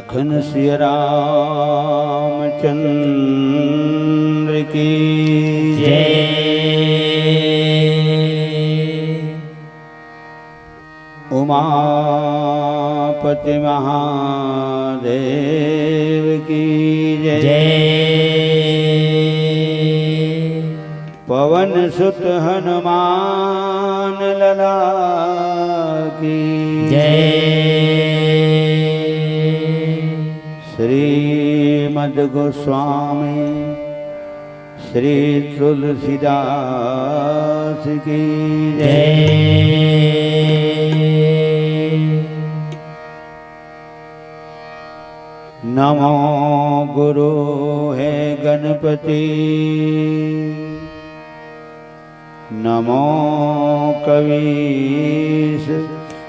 लखन सिया रामचंद्र की जय। उमापति महादेव की जय। पवन सुत हनुमान लला की जय। श्रीमद गोस्वामी श्री तुलसीदास की जय। नमो गुरु है गणपति, नमो कवीश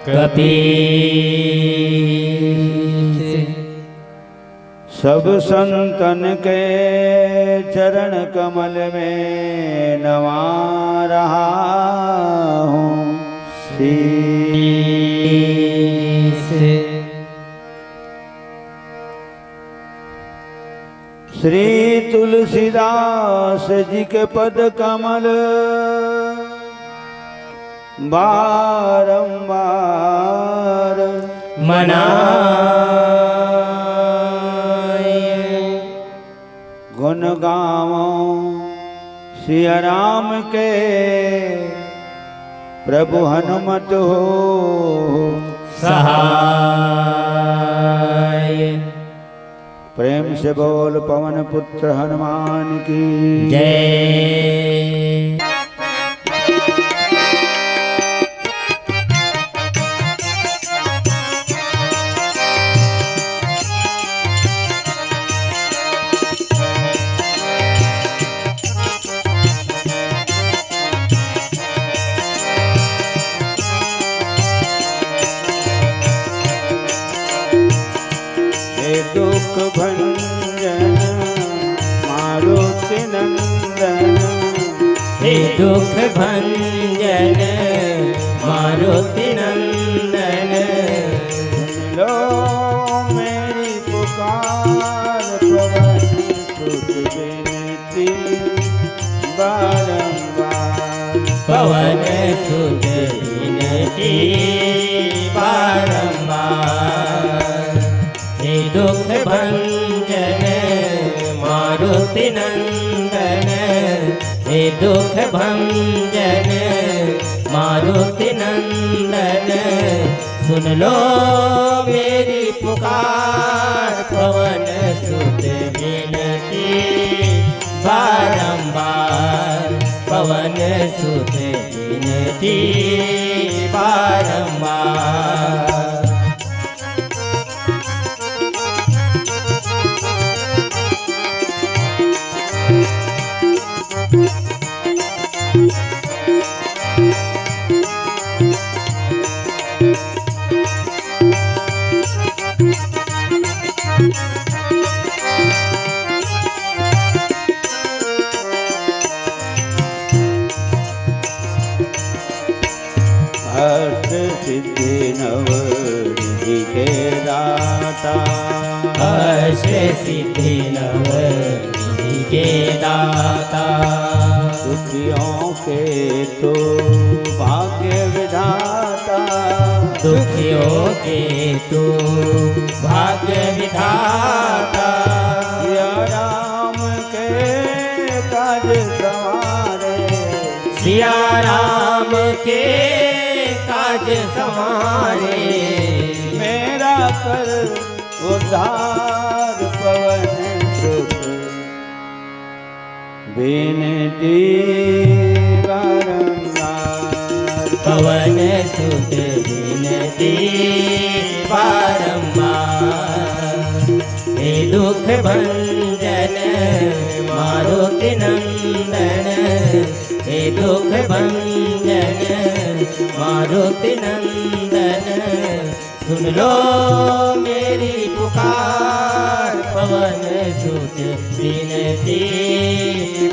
कपीस। सब संतन के चरण कमल में नमा रहा हूँ शीश। श्री तुलसीदास जी के पद कमल बारंबार मनाए। गुण गावो सिया राम के, प्रभु हनुमत हो सहाय। प्रेम से बोल पवन पुत्र हनुमान की जय। दुख भंजन मारुति नंदन, हे दुख भंजन मारुति नंदन। सुन लो मेरी पुकार, पवन सुत विनती बारंबार। पवन सुत विनती बारंबार। हे दुख भंजन मारुति नंदन, हे दुख भंजन मारुति नंदन। सुन लो मेरी पुकार, पवन सुत विनती बारंबार। पवन सुत विनती बारंबार। अष्ट सिद्धि नवनिधि के दाता, अष्ट सिद्धि नवनिधि के दाता। दुखियों के तो भाग्य विधाता, दुखियों के तो भाग्य विधाता। सिया राम के काज सवारे, सिया राम के काज समारे। मेरा कर उद्धार, पवन सुत विनती बारंबार। पवन सुत विनती बारंबार। हे दुख भंजन मारुति नंदन, हे दुख भंजन मारुति नंदन। सुन लो मेरी पुकार, पवन सुत विनती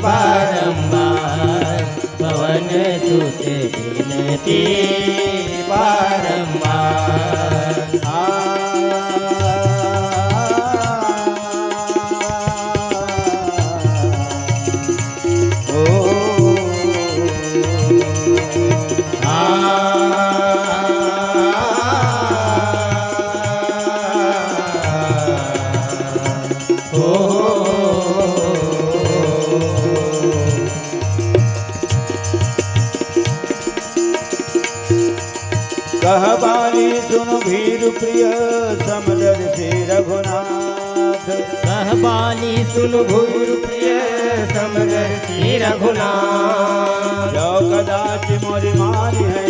बारंबार। पवन सुत विनती बारंबार। कह बाली सुन भीरु प्रिय समदर्शी रघुनाथ। कह बाली सुन भीरु प्रिय समदर्शी रघुनाथ। जो कदाचि मोरि मारि है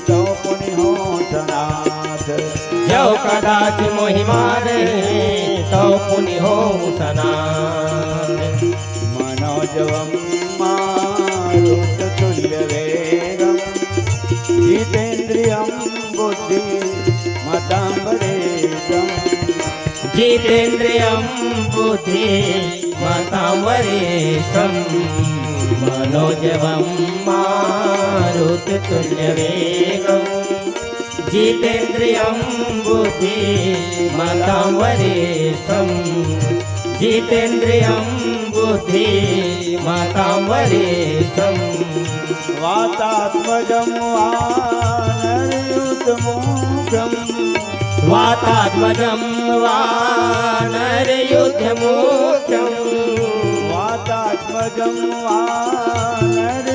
तो पुनि हो सनाथ। जो कदाचि मोहि मारे तो पुनि हो सनाथ। मनोजवम मारुत तुल्य वेगम जितेन्द्रियं बुद्धि मतांबरेशम। जितेन्द्रियं बुद्धि मतांबरेशम। मनोजवं मारुततुल्यवेगं जितेन्द्रियं बुद्धि मतांबरेशम। जितेन्द्रियं बुद्धि मतांबरेशम। वातात्मजं वानरयुतमोक्षं। वातात्मजं वानरयुतमोक्षं। वातात्मजं वानरयुतमोक्षं।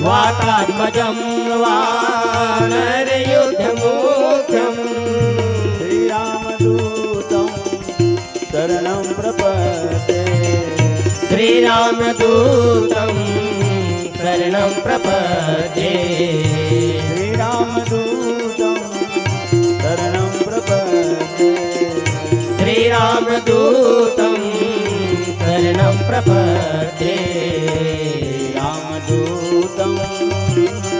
वातात्मजं वानरयुतमोक्षं। श्रीरामदूतं शरणं प्रपद्ये। श्रीरामदूतं शरणं प्रपद्ये। श्रीरामदूतं शरणं प्रपद्ये। श्रीरामदूतं शरणं प्रपद्ये। रामदूतं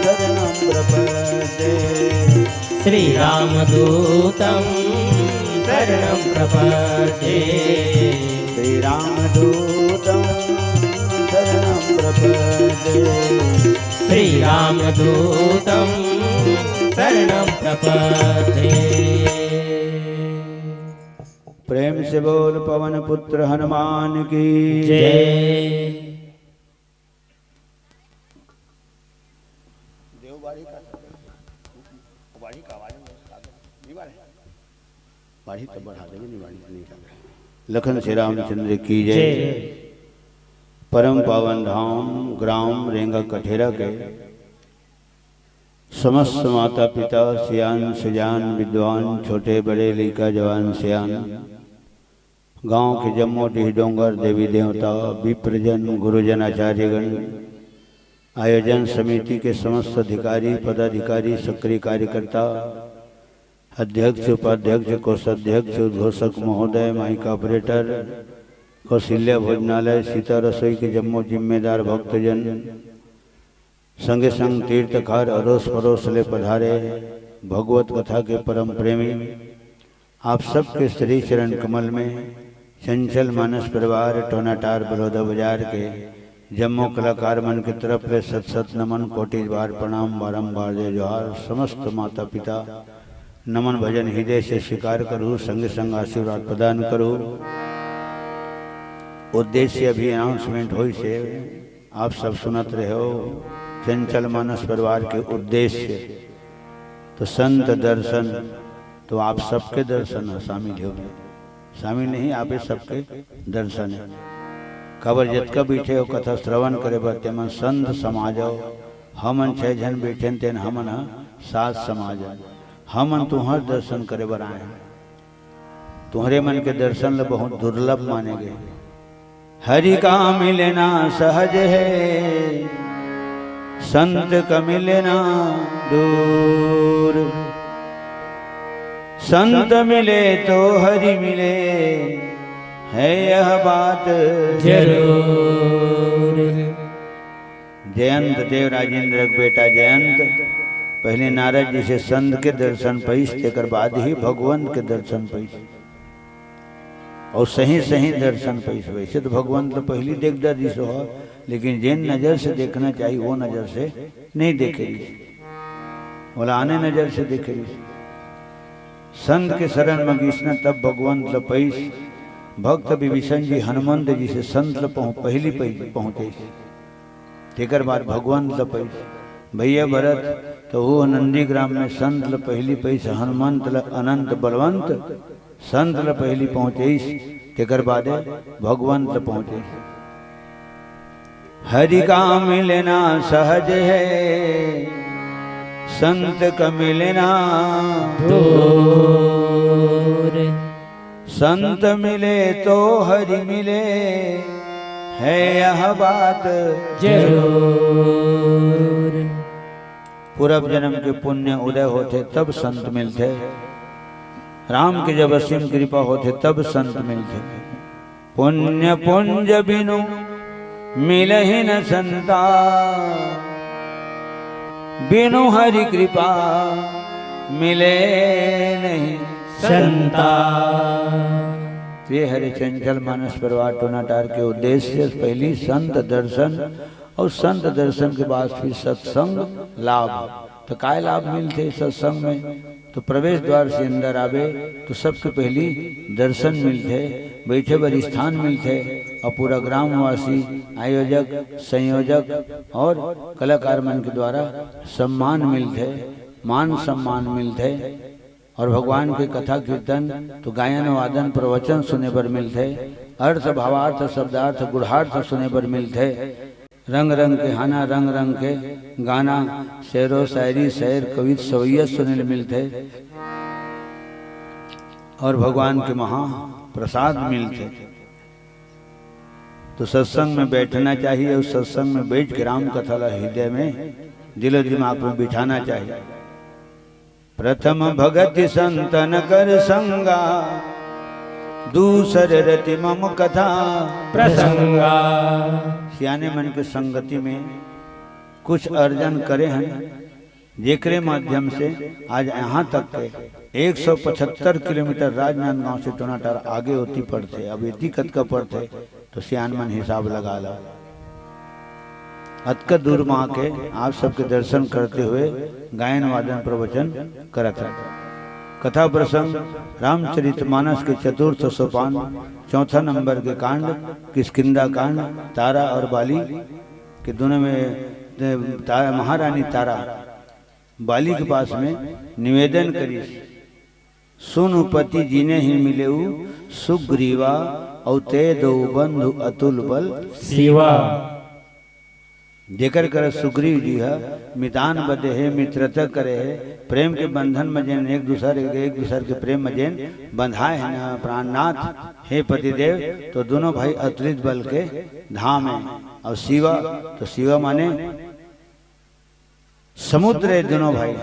शरणं प्रपद्ये। श्रीरामदूतं शरणं प्रपद्ये। श्रीरामदूतं शरणं प्रपद्ये। श्रीरामदूतं शरणं प्रपद्ये। प्रेम से बोल पवन पुत्र हनुमान की जय। लखन श्री रामचंद्र की जय। परम पावन धाम ग्राम रेंगा कठेरा के समस्त माता पिता सियान सजान विद्वान छोटे बड़े लड़का जवान सियान गांव के जम्मो डीह डोंगर देवी देवता विप्रजन गुरुजन आचार्यगण आयोजन समिति के समस्त अधिकारी पदाधिकारी सक्रिय कार्यकर्ता अध्यक्ष उपाध्यक्ष कोषाध्यक्ष उद्घोषक महोदय माइक ऑपरेटर कौशल्या भोजनालय सीता रसोई के जम्मो जिम्मेदार भक्तजन संगे संग तीर्थकार अरोस परोस ले पधारे भगवत कथा के परम प्रेमी आप सबके श्री चरण कमल में चंचल मानस परिवार टोनाटार बड़ौदा बाजार के जम्मो कलाकार मन की तरफ से सत सत नमन कोटि बार प्रणाम बारंबार जय जोहार। समस्त माता पिता नमन भजन हृदय से स्वीकार करूँ संग संग आशीर्वाद प्रदान करूँ। उद्देश्य अभी अनाउंसमेंट हो से आप सब सुनत रहे हो। चंचल मानस परिवार के उद्देश्य तो संत दर्शन तो आप सबके दर्शन है शामिल हो शामिल नहीं आप सबके दर्शन है। खबर जतका बैठे हो कथा श्रवण करे बते मन संत समाज हो। हमन 6 जन बैठे तेन हमन 7 समाज हमन तुहर दर्शन करे बर आए। तुम्हारे मन के दर्शन ल बहुत दुर्लभ माने गए। हरि का मिलना सहज है संत का मिलना दूर। संत मिले तो हरि मिले है यह बात जरूर। जयंत देव राजेंद्र का बेटा जयंत पहले नारद जी से संत के दर्शन पैस तेकर बाद ही भगवंत के दर्शन पैस और सही सही दर्शन पैस। वैसे तो भगवंत तो पहली देख डर दिस हो लेकिन जिन नजर से देखना चाहिए वो नजर से नहीं देखे बोला आने नजर से देखे। संत के शरण में कृष्ण तब भगवंत लपैस भक्त विभीषण जी हनुमंत जी से संत पहली पहुंचे तेकर बाद भगवंत लपैस। भैया भरत तो वो नंदी ग्राम में संत ल पहली पैस हनुमंत ल अनंत बलवंत संत ल पहली पहुंचे तेकर बाद भगवंत ल पहुंचे। हरि का मिलना सहज है संत क मिलना दूर, संत मिले तो हरि मिले, है यह बात जरूर। पूर्व जन्म के पुण्य उदय होते तब संत मिलते, राम की जब असीम कृपा होते तब संत मिलते। पुण्य पुंज बिनु मिलहि न संता, बिनु हरि कृपा मिले नहीं संता। ये हरि चंचल मानस परिवार टोनाटार के उद्देश्य पहली संत दर्शन और संत दर्शन के बाद फिर सत्संग लाभ। तो काय लाभ मिलते सत्संग में? तो प्रवेश द्वार से अंदर आवे तो सबसे पहली दर्शन मिलते, बैठे बर स्थान मिलते, और पूरा ग्रामवासी आयोजक संयोजक और कलाकार मन के द्वारा सम्मान मिलते, मान सम्मान मिलते। और भगवान के कथा कीर्तन तो गायन वादन प्रवचन सुने पर मिलते, अर्थ भावार्थ शब्दार्थ गुढ़ार्थ सुने पर मिलते, रंग रंग के हाना रंग रंग के गाना शेरो शायरी शेर कवित सवैयत सुने मिलते, और भगवान के महा प्रसाद मिलते। तो सत्संग में बैठना चाहिए, उस सत्संग में बैठ के राम कथा हृदय में दिलो दिमाग में बिठाना चाहिए। प्रथम भगति संतन कर संगा, दूसर रति मम कथा प्रसंगा। सियाने मन के संगति में कुछ अर्जन करे हैं, जेकरे माध्यम से आज यहाँ तक के 175 किलोमीटर राजनांदगांव से टोनाटार आगे होती पड़ते, अब इतनी कत का पड़ते तो सियान मन हिसाब लगा लो। अतक दूर माँ के आप सबके दर्शन करते हुए गायन वादन प्रवचन करत है। कथा प्रसंग रामचरितमानस के चतुर्थ सोपान चौथा नंबर के कांड किष्किंधा कांड, तारा और बाली के दोनों में महारानी तारा बाली के पास में निवेदन करी, सुनु पति जिने ही मिलेऊ सुग्रीवा, और ते दो बंधु अतुल बल शिवा। जेकर कर सुग्रीव जी है मितान बदे है, मित्रता करे है, प्रेम के बंधन में जैन एक दूसरे के प्रेम में जैन बंधाए है ना प्राणनाथ हे पतिदेव। तो दोनों भाई अतुलित बल के धाम है। और शिवा तो शिवा माने समुद्र है, दोनों भाई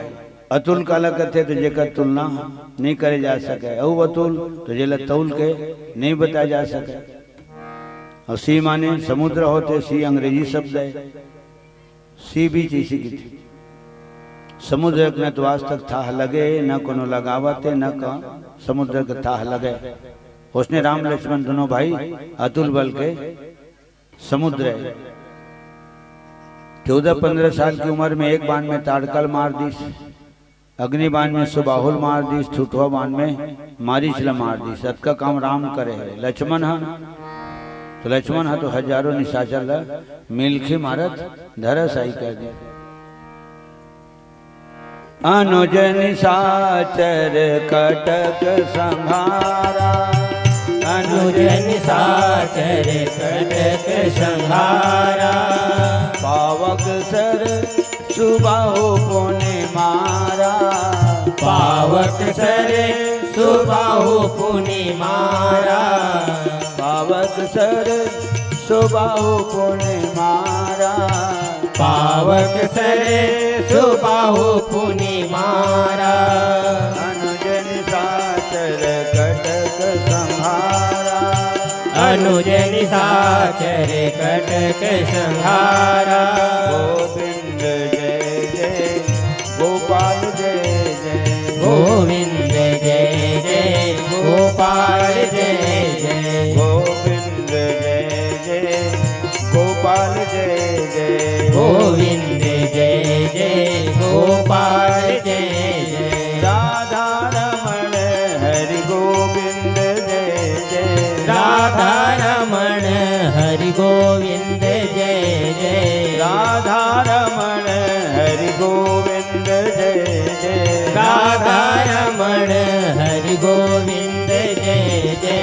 अतुल काला कहते तो जेकर तुलना नहीं करे जा सके, औ अतुल तो जेला तौल के नहीं बताया जा सके। और सी माने समुद्र होते, सी अंग्रेजी शब्द है, सी बीच इसी की थी। समुद्र न तो आज तक था लगे, न कोनो लगावते, न का समुद्र का था लगे। उसने राम लक्ष्मण दोनों भाई अतुल बल के समुद्र है। 14-15 साल की उम्र में एक बाण में ताड़कल मार दी, अग्निबाण में सुबाहुल मार दी, ठुठुआ बाण में मारीचला मार दी। सत का काम राम करे है। लक्ष्मण है तो लक्ष्मण है तो हजारों निशाचर मिलखी मारत धराशायी कर दी। अनुज निशाचर कटक संहारा, अनुज निशाचर कटक संहारा। पावक सर सुबाहु पुनि मारा, पावक सर सुबाहु पुनि मारा। पावक सर सुबाहु पुनि मारा, पावक सर सुबाहु पुनि मारा। अनुज निशाचर कटक संहारा, अनुज निशाचर कटक संहारा। गोविंद जय जय गोपाल जय जय, गोविंद जय जय गोपाल जय जय। गोविंद जय जय गोपाल जय जय, गोविंद जय जय गोपाल जय जय। राधा रमण हरि गोविंद जय जय, राधा रमण हरि गोविंद जय जय। राधा रमण हरि गोविंद जय जय, राधा रमण हरि गोविंद जय जय।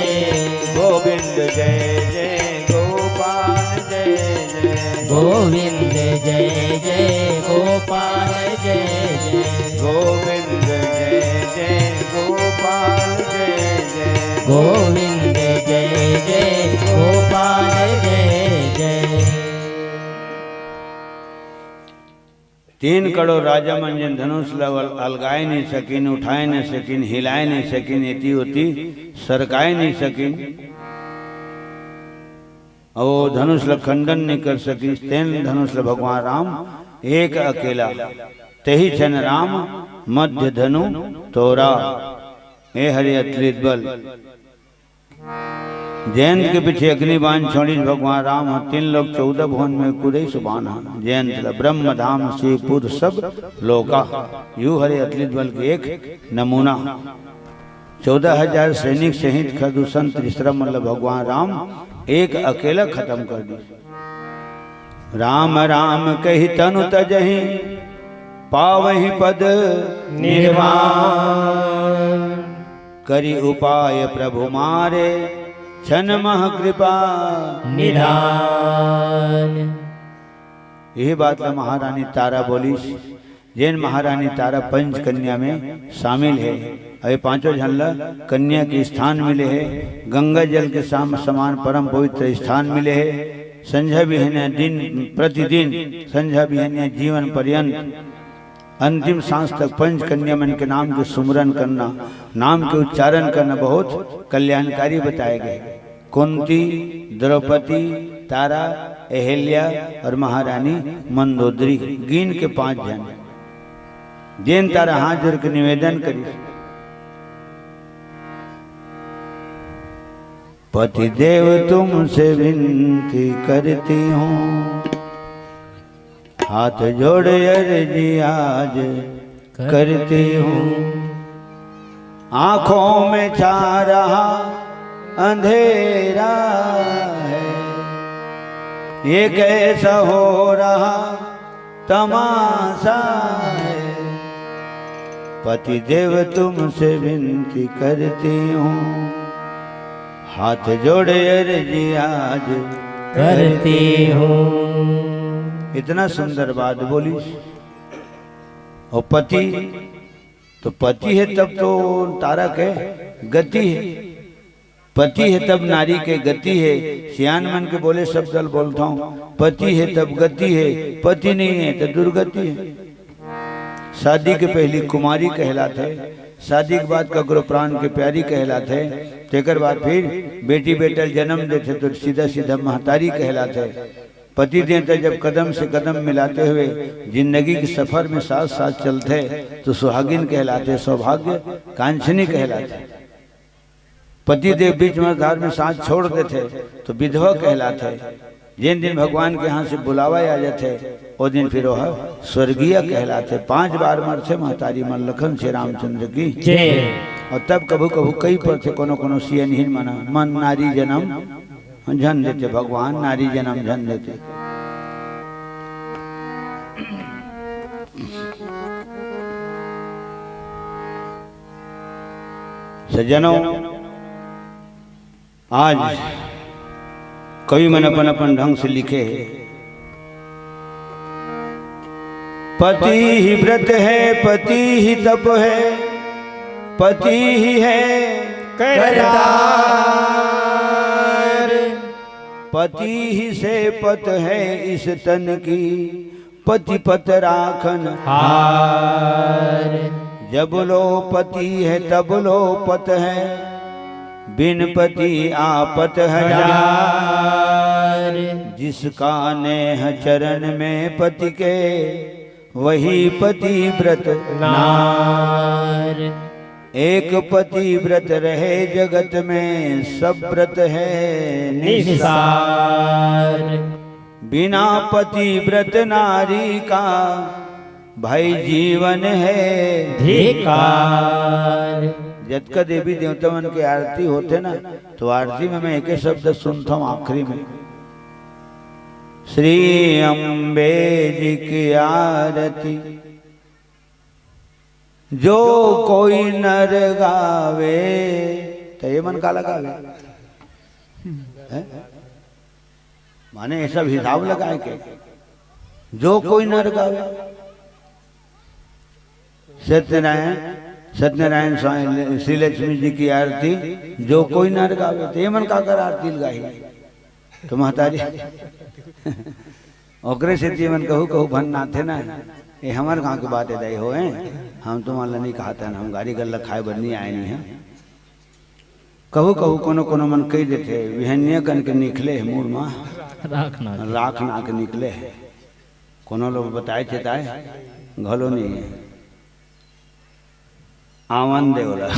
गोविंद जय जय गोपाल जय जय, गोविंद जय जय गोपाल गोपाल जय जय गोविंद जय जय गोपाल जय जय गोविंद जय जय गोपाल जय जय। 3 करोड़ राजा मंजन धनुष लवल अलगाए नहीं सकिन, उठाए नहीं सकिन, हिलाए नहीं सकिन, इति होती सरकाए नहीं सकिन, और धनुष ल खंडन नहीं कर सकी। तेन धनुष ल भगवान राम एक अकेला, तेहि छन राम मध्य धनु तोरा, ए हरि अतुलित बल। जयंत के पीछे अग्निबाण छोड़ी भगवान राम 3 लोग 14 भुवन में कूदे सुबाना। जयंत ब्रह्म धाम शिवपुर सब लोका, यू हरे अतुलित बल के एक नमूना। 14,000 सैनिक सहित खदुसन त्रिश्रम मतलब भगवान राम एक अकेला खत्म कर दी। राम राम कही तनु तजहि, पावहि पद निर्वाण, करी उपाय प्रभु मारे, छन मह कृपा निधान। यही बात है महारानी तारा बोली। जैन महारानी तारा पंच कन्या में शामिल है। अरे 5 झल्ला कन्या के स्थान मिले हैं। गंगा जल के समान परम पवित्र स्थान मिले हैं। संध्या बिहनिया दिन प्रतिदिन संध्या बिहनिया जीवन पर्यंत अंतिम सांस तक पंच कन्या मन के नाम के सुमरन करना, नाम के उच्चारण करना बहुत कल्याणकारी बताए गए। कुंती, द्रौपदी, तारा, अहिल्या और महारानी मंदोदरी गिन के 5 जन। जैन तारा हाथ जोड़ के निवेदन करी, पति देव तुमसे विनती करती हूँ, हाथ जोड़ अर्जी आज करती हूँ। आंखों में छा रहा अंधेरा है, ये कैसा हो रहा तमाशा है। पति देव तुमसे विनती करती हूँ, हाथ जोड़े अर्जी आज करती हूँ। इतना सुंदर बात बोली। और पति तो पति है तब तो तारा के गति है, पति है तब नारी के गति है। सियान मन के बोले शब्द बोलता हूँ, पति है तब गति है, पति नहीं है तो दुर्गति है। शादी के पहली कुमारी कहलाते, शादी के बाद ककरो प्राण के प्यारी कहलाते, तेकर बाद फिर बेटी बेटल जन्म देते तो सीधा सीधा महतारी कहलाते। पति देवता जब कदम से कदम मिलाते हुए जिंदगी के सफर में साथ साथ चलते तो सुहागिन कहलाते, सौभाग्य कांचनी कहलाते। पति देव बीच मझधार में साथ छोड़ देते तो विधवा कहलाते। जिन दिन भगवान के यहाँ से बुलावा आ जाते वो दिन फिर वह स्वर्गीय कहलाते। 5 बार मरते महतारी मन लखन श्री रामचंद्र की। और तब कभू कभू कई पर थे कोनो कोनो सियनहीन मना मन नारी जन्म झन देते, भगवान नारी जन्म झन देते। सज्जनों, आज कवि मन अपन अपन ढंग से लिखे है। पति ही व्रत है, पति ही तप है, पति ही है करतार, पति ही से पत है इस तन की, पति पत राखन हार। जब लो पति है तब लो पत है, बिन पति आपत हजार। जिसका नेह चरण में पति के, वही पति व्रत नार। एक पति व्रत रहे जगत में, सब व्रत है निसार। बिना पति व्रत नारी का, भाई जीवन है धिकार। जब का देवी देवता मन की आरती होते ना, तो आरती में मैं एक शब्द सुनता हूँ आखिरी में, श्री अम्बे जी की आरती जो कोई नर गावे। तो ये मन का लगावे माने ऐसा हिसाब लगाए के जो कोई नर गावे। सत्यनारायण स्वामी श्री लक्ष्मी जी की आरती जो कोई नर गावे तो ये मन का कर आरती लगाई तो महतारी ओकरे से ती मन कहू कहू भन ना थे ना ये हमारे गाँव की बात है हो हम तुम्हारा नहीं कहा था हम गाड़ी गल्ला खाए बननी आए नहीं है कहू कहू कोनो कोनो मन कही देते विहन्य कन के निकले मूल माँ राख ना के निकले कोनो लोग बताए थे ताए घलो नहीं है आवन दे बोला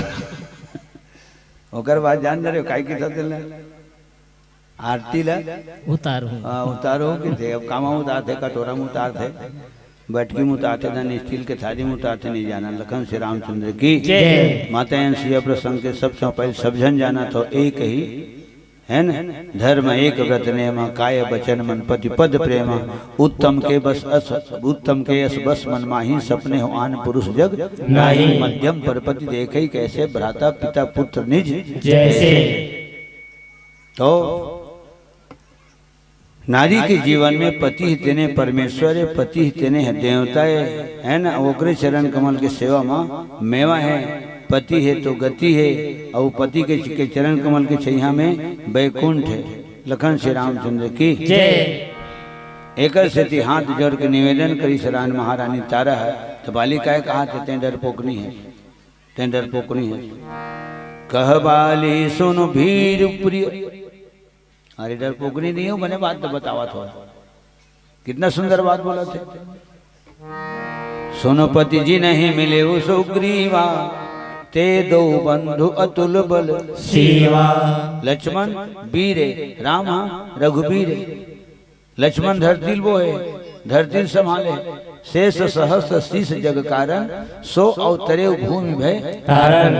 ओकर बाद जान रहे काई की दिल आरती ला उतारो कि थे अब कामा उतार थे कटोरा में उतार थे बैठकी में उतारते थे स्टील के थाली में उतारते नहीं जाना लखन श्री रामचंद्र की माता सिंह प्रसंग के सबसे पहले सब जन जाना तो एक ही है न धर्म एक व्रत नेम काय बचन मन पति पद प्रेम उत्तम के यश बस मन माही सपने हो आन पुरुष जग नाही मध्यम परपति देखे कैसे भ्राता पिता पुत्र निज जैसे। तो नारी के जीवन में पति ही तेने परमेश्वर है, पति ही तेने है देवता है ना। ओकरे चरण कमल के सेवा माँ मेवा है, पति है तो गति है और पति के चरण कमल के छैया में बैकुंठ है। लखन श्री रामचंद्र की एक स्थिति हाथ जोड़ के निवेदन करी सरान महारानी तारा है तो बालिकाएं कहा थे तेंडर पोकनी है, तेंडर पोकनी है। कह बाली सुन भीर प्रिय, अरे डर पोकनी नहीं हो मैंने बात तो बतावा थोड़ा, कितना सुंदर बात बोला थे। सुनो पति जी नहीं मिले वो सुग्रीवा, ते दो बंधु अतुल बल सेवा। लक्ष्मण वीरे राम रघुबीरे, लक्ष्मण धरती वो है धरती संभाले, शेष सहस्र शीश जग कारण, सो अवतरे भूमि भय तारण।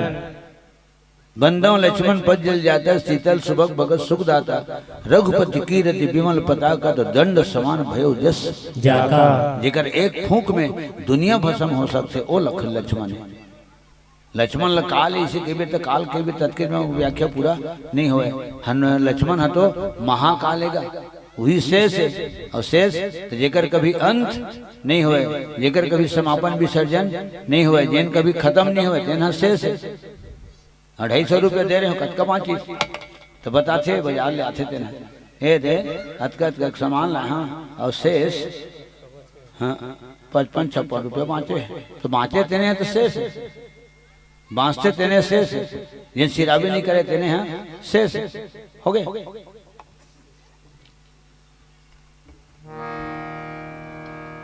बंदों लक्ष्मण पद जल जाता, शीतल सुबह भगत सुख दाता, रघुपति कीरति विमल पताका, तो दंड समान भयो जस जाका। जेकर एक फूंक में दुनिया भस्म हो सकते ओ लख लक्ष्मण। लक्ष्मण काल इसे के तो काल के भी तत्के में व्याख्या पूरा नहीं होए। लक्ष्मण है तो महाकालेगा वही शेष है, और शेष तो जेकर कभी अंत नहीं हुए, जेकर कभी समापन विसर्जन नहीं हुए, जिन कभी खत्म नहीं हुए तेना शेष है। 250 रुपये दे रहे हो कटका 25 तो बताते बाजार ले आते तेना ये दे अतक सामान ला हाँ, और शेष हाँ 55-56 रुपये बाँचे तो बाँचे तेने हैं तो शेष बाँचते तेने शेष जिन सिराबी नहीं करे तेने हैं शेष हो गए।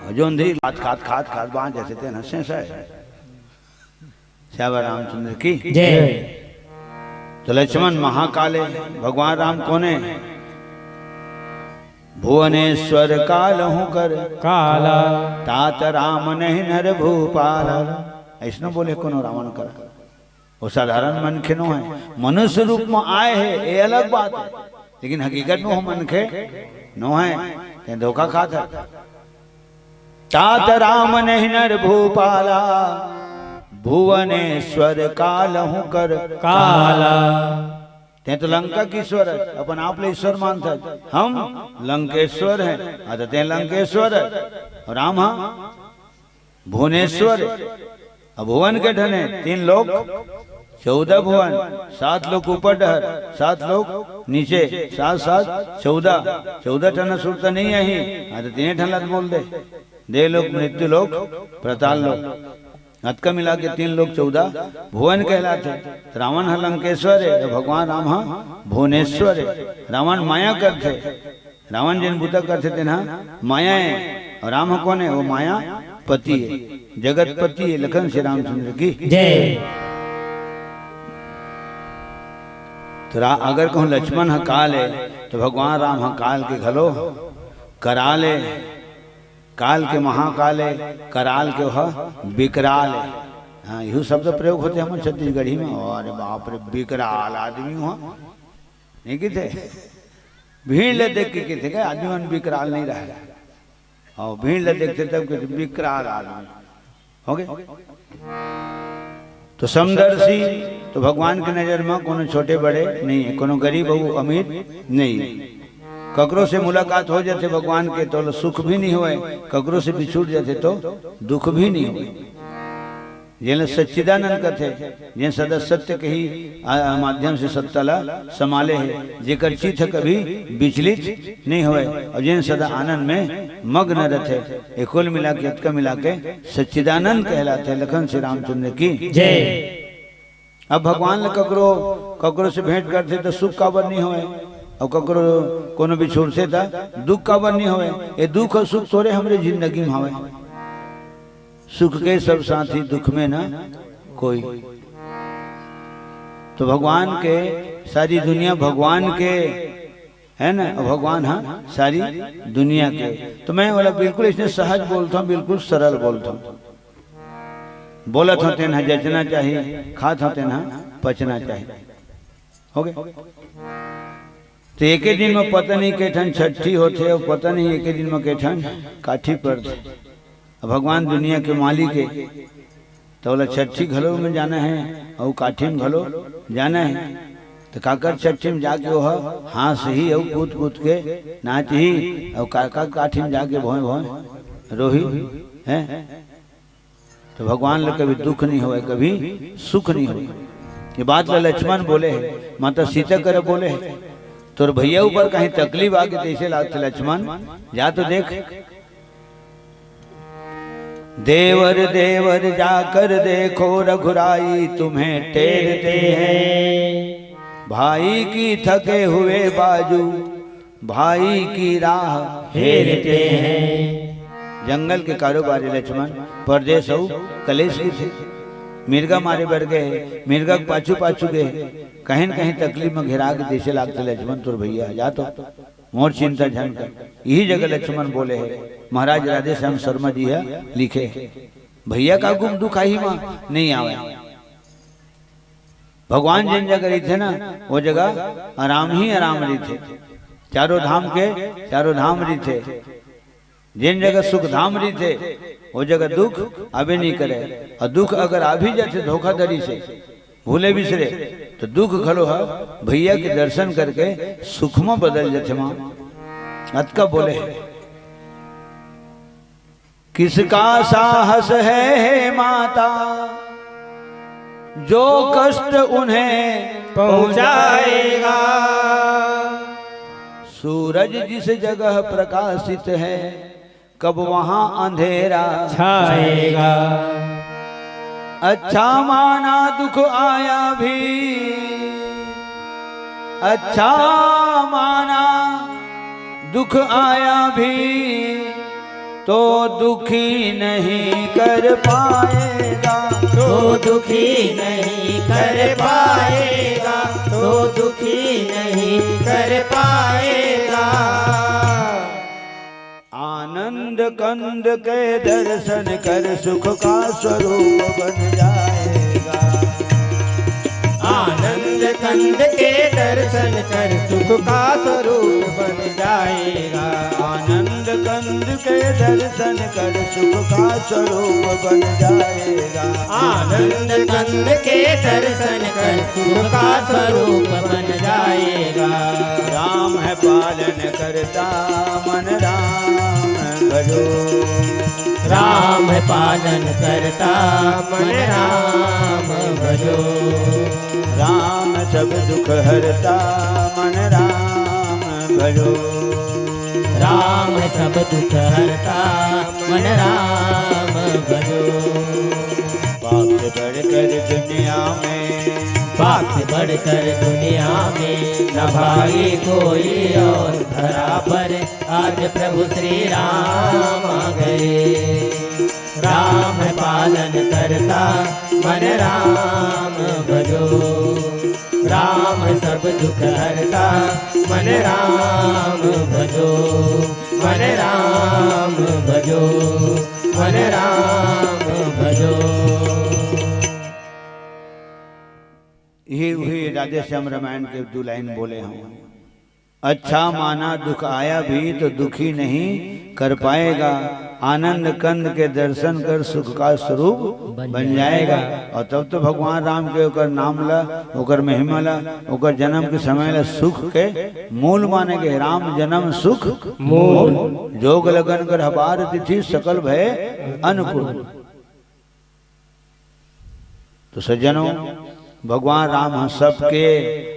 जो अंधेरी खात खात बाँच जैसे तेना शेष है। श्यावर रामचंद्र की जय। तो लक्ष्मण महाकाले, भगवान राम कोने भुवनेश्वर काल हूँ कर काला, तात राम नहीं नर भूपाल। ऐसा बोले कोनो रावण कर, वो साधारण मनखे नो है, मनुष्य रूप में आए है ये अलग बात है, लेकिन हकीकत में वो मनखे नो है, धोखा खाता। तात राम नहीं नर भूपाला, भुवनेश्वर काल हूँ कर काला। ते तो लंका की ईश्वर है, अपन आप ले ईश्वर मानता है, हम लंकेश्वर हैं, अतः ते लंकेश्वर है। राम भुवनेश्वर, भुवन के ढने 3 लोग 14 भुवन, 7 लोग ऊपर डहर, 7 लोग नीचे, 7 14 टन सुरत नहीं है ही, अतः 3 ठन बोल दे लोग मृत्यु लोग प्रताल लोग, हथ का मिला के 3 लोग 14 भुवन कहलाते। रावण है लंकेश्वर है, भगवान राम भुवनेश्वर है। रावण माया करते, रावण जिन बुता करते थे ना माया है, और राम कौन है? वो माया पति है, जगत पति है। लखन श्री रामचंद्र की जय। तो अगर कहूँ लक्ष्मण है काल है तो भगवान राम है काल के घलो कराल है, काल के महाकाल है, कराल के वह विकराल है। हाँ यू शब्द प्रयोग होते हम छत्तीसगढ़ी में। अरे बाप रे विकराल आदमी हुआ नहीं कि थे, भीड़ ले देख के थे क्या आदमी मन विकराल नहीं रहा, और भीड़ ले देखते तब विकराल आदमी हो गए। तो समदर्शी तो भगवान की नजर में कोनो छोटे बड़े नहीं है, कोनो गरीब हो अमीर नहीं है। ककरो से मुलाकात हो जाते भगवान के तो सुख भी नहीं हुए, ककरो से बिछुड़ जाते तो दुख भी नहीं हुए। जेने सच्चिदानंद कथे जे सदा सत्य के ही माध्यम से सत्तला संभाले है, जेकर चित्त कभी विचलित नहीं होए और जिन सदा आनंद में मग्न रहते। ये कुल मिला के अतका मिला के सच्चिदानंद कहलाते। लखन श्री रामचंद्र की जय। अब भगवान ने ककरो से भेंट करते तो सुख का बर नहीं होए और ककरो कोनो भी छोड़ते था दुख का बर नहीं होए। ये दुख और सुख थोड़े हमरे जिंदगी में होए। सुख के सब साथी दुख में ना कोई। तो भगवान के सारी दुनिया भगवान के है ना, भगवान हाँ सारी दुनिया के। तो मैं बोला बिल्कुल इसने सहज बोलता हूँ, बिल्कुल सरल बोलता हूँ। बोलत होते ना जचना चाहिए, खात होते ना पचना चाहिए। हो गए। तो एक ही दिन में पता नहीं केठन छठी होते और पता नहीं एक ही दिन में केठन काठी पड़ते। भगवान दुनिया के मालिक है तो बोला छठी घलो में जाना है और काठी में घलो जाना है। तो काकर छठी में जाके वो हाँस ही और कूद कूद के नाच ही और काका काठी में जाके भोए भोए रोही है। तो भगवान लोग कभी दुख नहीं हुए, कभी सुख नहीं हुए। ये बात लक्ष्मण बोले है, माता सीता कर बोले है। तो भैया ऊपर कहीं तकलीफ आ गई ऐसे लागते लक्ष्मण जा तो देख। देवर देवर जाकर देखो रघुराई तुम्हें टेरते हैं। भाई की थके हुए बाजू भाई की राह हेरते हैं। जंगल के कारोबारी लक्ष्मण परदेश हो कलेश की थे। मिर्गा मारे बर गए, मिर्गा पाछू पाछू गए, कहीं न कहीं तकलीफ में घिरा के देशे लागते लक्ष्मण तुर भैया जा तो मोर चिंता झन कर। यही जगह लक्ष्मण बोले है। महाराज राधे श्याम शर्मा जी है लिखे भैया का गुम दुखाई मां नहीं आवे। भगवान जिन जगह रही थे ना वो जगह आराम ही आराम रही थे। चारों धाम रही थे। जिन जगह सुख धाम रही थे वो जगह दुख अबे नहीं करे। और दुख अगर आ भी जाते धोखाधड़ी से भूले बिसरे तो दुख खलो है भैया के दर्शन करके सुख में बदल जाते। मां अतका बोले किसका साहस है माता जो कष्ट उन्हें पहुंचाएगा। सूरज जिस जगह प्रकाशित है कब वहां अंधेरा छाएगा। अच्छा माना दुख आया भी, अच्छा माना दुख आया भी तो दुखी नहीं कर पाएगा। तो दुखी नहीं कर पाएगा। तो दुखी नहीं कर पाएगा। आनंद कंद के दर्शन कर सुख का स्वरूप बन जाएगा। आनंद कंद के दर्शन कर सुख का स्वरूप बन जाएगा। आनंद कंद के दर्शन कर सुख का स्वरूप बन जाएगा। आनंद कंद के दर्शन कर सुख का स्वरूप बन जाएगा। राम है पालन करता मन राम भजो। राम है पालन करता मन राम भजो। राम सब दुख हरता मन राम भजो। राम सब दुख हरता मन राम भजो। पाप से बढ़कर दुनिया में, पाप से बढ़कर दुनिया में न भाई कोई और धरा पर आज प्रभु श्री राम आ गए। राम पालन करता मन राम भजो। राम सब दुख हरता मन राम भजो। मन राम भजो। मन राम भजो। ये हुई राधे श्याम रामायण के 2 लाइन बोले हम। अच्छा माना दुख आया भी तो दुखी नहीं कर पाएगा। आनंद कंद के दर्शन कर सुख का स्वरूप बन जाएगा। और तब तो भगवान राम के ओकर नाम ला, ओकर महिमा ला, ओकर जन्म के समय ला सुख के मूल माने के। राम जन्म सुख मूल। जोग लगन कर हबार तिथि सकल भय अनुकूल। तो सज्जनों, भगवान राम हैं सबके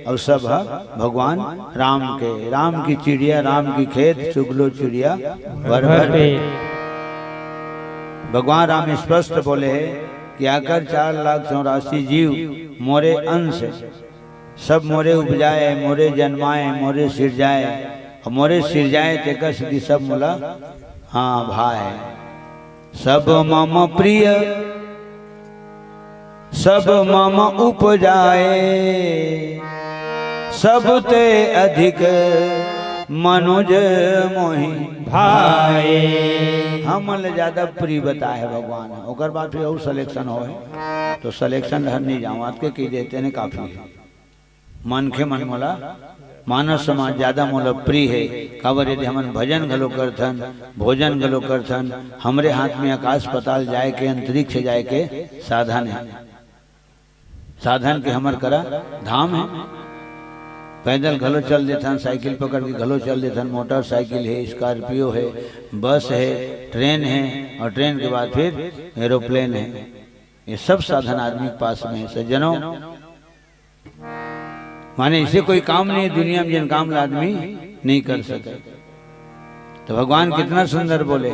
और सब है भगवान राम के। राम की चिड़िया राम की खेत, चुगलो चिड़िया भर भर पे। भगवान राम स्पष्ट बोले कि आकर 4,84,000 जीव मोरे अंश, सब मोरे उपजाए, मोरे जन्माए, मोरे सिरजाए, और मोरे सिरजाए तेकर सिद्धि सब मोला हाँ भाई। सब मम प्रिय सब मम उपजाए, सब ते अधिक मनुज मोहि भाए। हमल ज्यादा प्रिय बताए भगवान। ओकर बाद फिर और सिलेक्शन हो है तो सिलेक्शन हर नहीं जाऊँ आज के देते ने काफी है। मन के मन मोला मानव समाज ज्यादा मोला प्रिय है। खबर यदि हमन भजन गलो करथन, भोजन गलो करथन, हमरे हाथ में आकाश पताल जाए के, अंतरिक्ष जाए के साधन है। साधन के हमर करा धाम है। पैदल घलो चल देथन, साइकिल पकड़ के घलो चल देथन, मोटरसाइकिल है, स्कॉर्पियो है, बस है, ट्रेन है, और ट्रेन के बाद फिर एरोप्लेन है। ये सब साधन आदमी के पास में है। सज्जनों, माने इसे कोई काम नहीं दुनिया में जिन काम आदमी नहीं कर सके। तो भगवान कितना सुंदर बोले,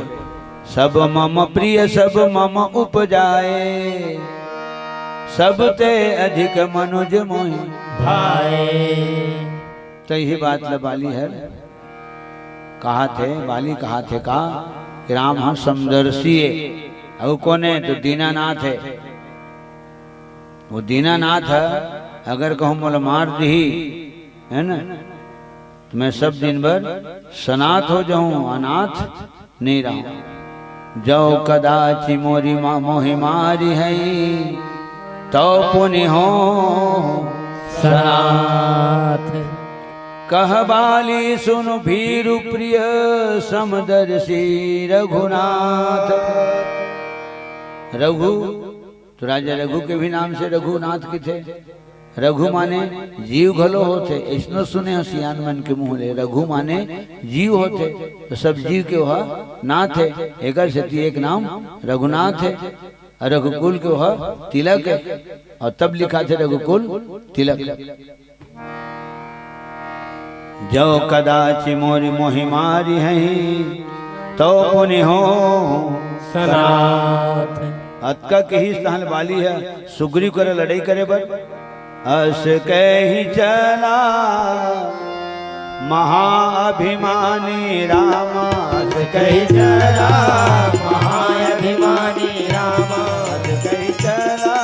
सब मम प्रिय सब मम उपजाए, सब ते अधिक मनुज मोहि भाए। तो यही बात लबाली है कहा थे, बाली कहा थे का कि राम हम समदर्शी है। और कौन है? तो दीनानाथ है। वो दीनानाथ है। अगर कहूँ मोला मार दी है ना, तो मैं सब दिन भर सनाथ हो जाऊं, अनाथ नहीं रहूं। जो कदाचि मोरी मोहि मारी है, तो पुण्य हो सनाथ। कह बाली सुन भीरु प्रिय समदर्शी रघुनाथ। रघु तो राजा रघु के भी नाम से रघुनाथ की थे। रघु माने जीव घलो होते, इसनो सुने हो सियान मन के मुँह ले। रघु माने जीव होते, तो सब जीव के वह नाथ है। एक एक नाम रघुनाथ है। रघुकुल के वह तिलक है, और तब लिखा थे रघुकुल तिलक। जो कदाचि मोरी मोहि मारी है, तो पुण्य हो सनाथ। अतका के ही स्थान वाली है। सुग्रीव करे लड़ाई करे बर अस कही चला महाअभिमानी राम। अस कही चला महाअभिमानी राम। अस कही चला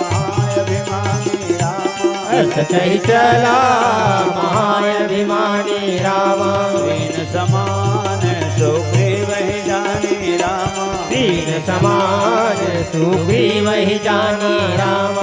महाअभिमानी राम। अस कही चला महाअभिमानी राम। दीन समान सुग्रीव ही जानी राम। दीन समान सुग्रीव ही जानी राम।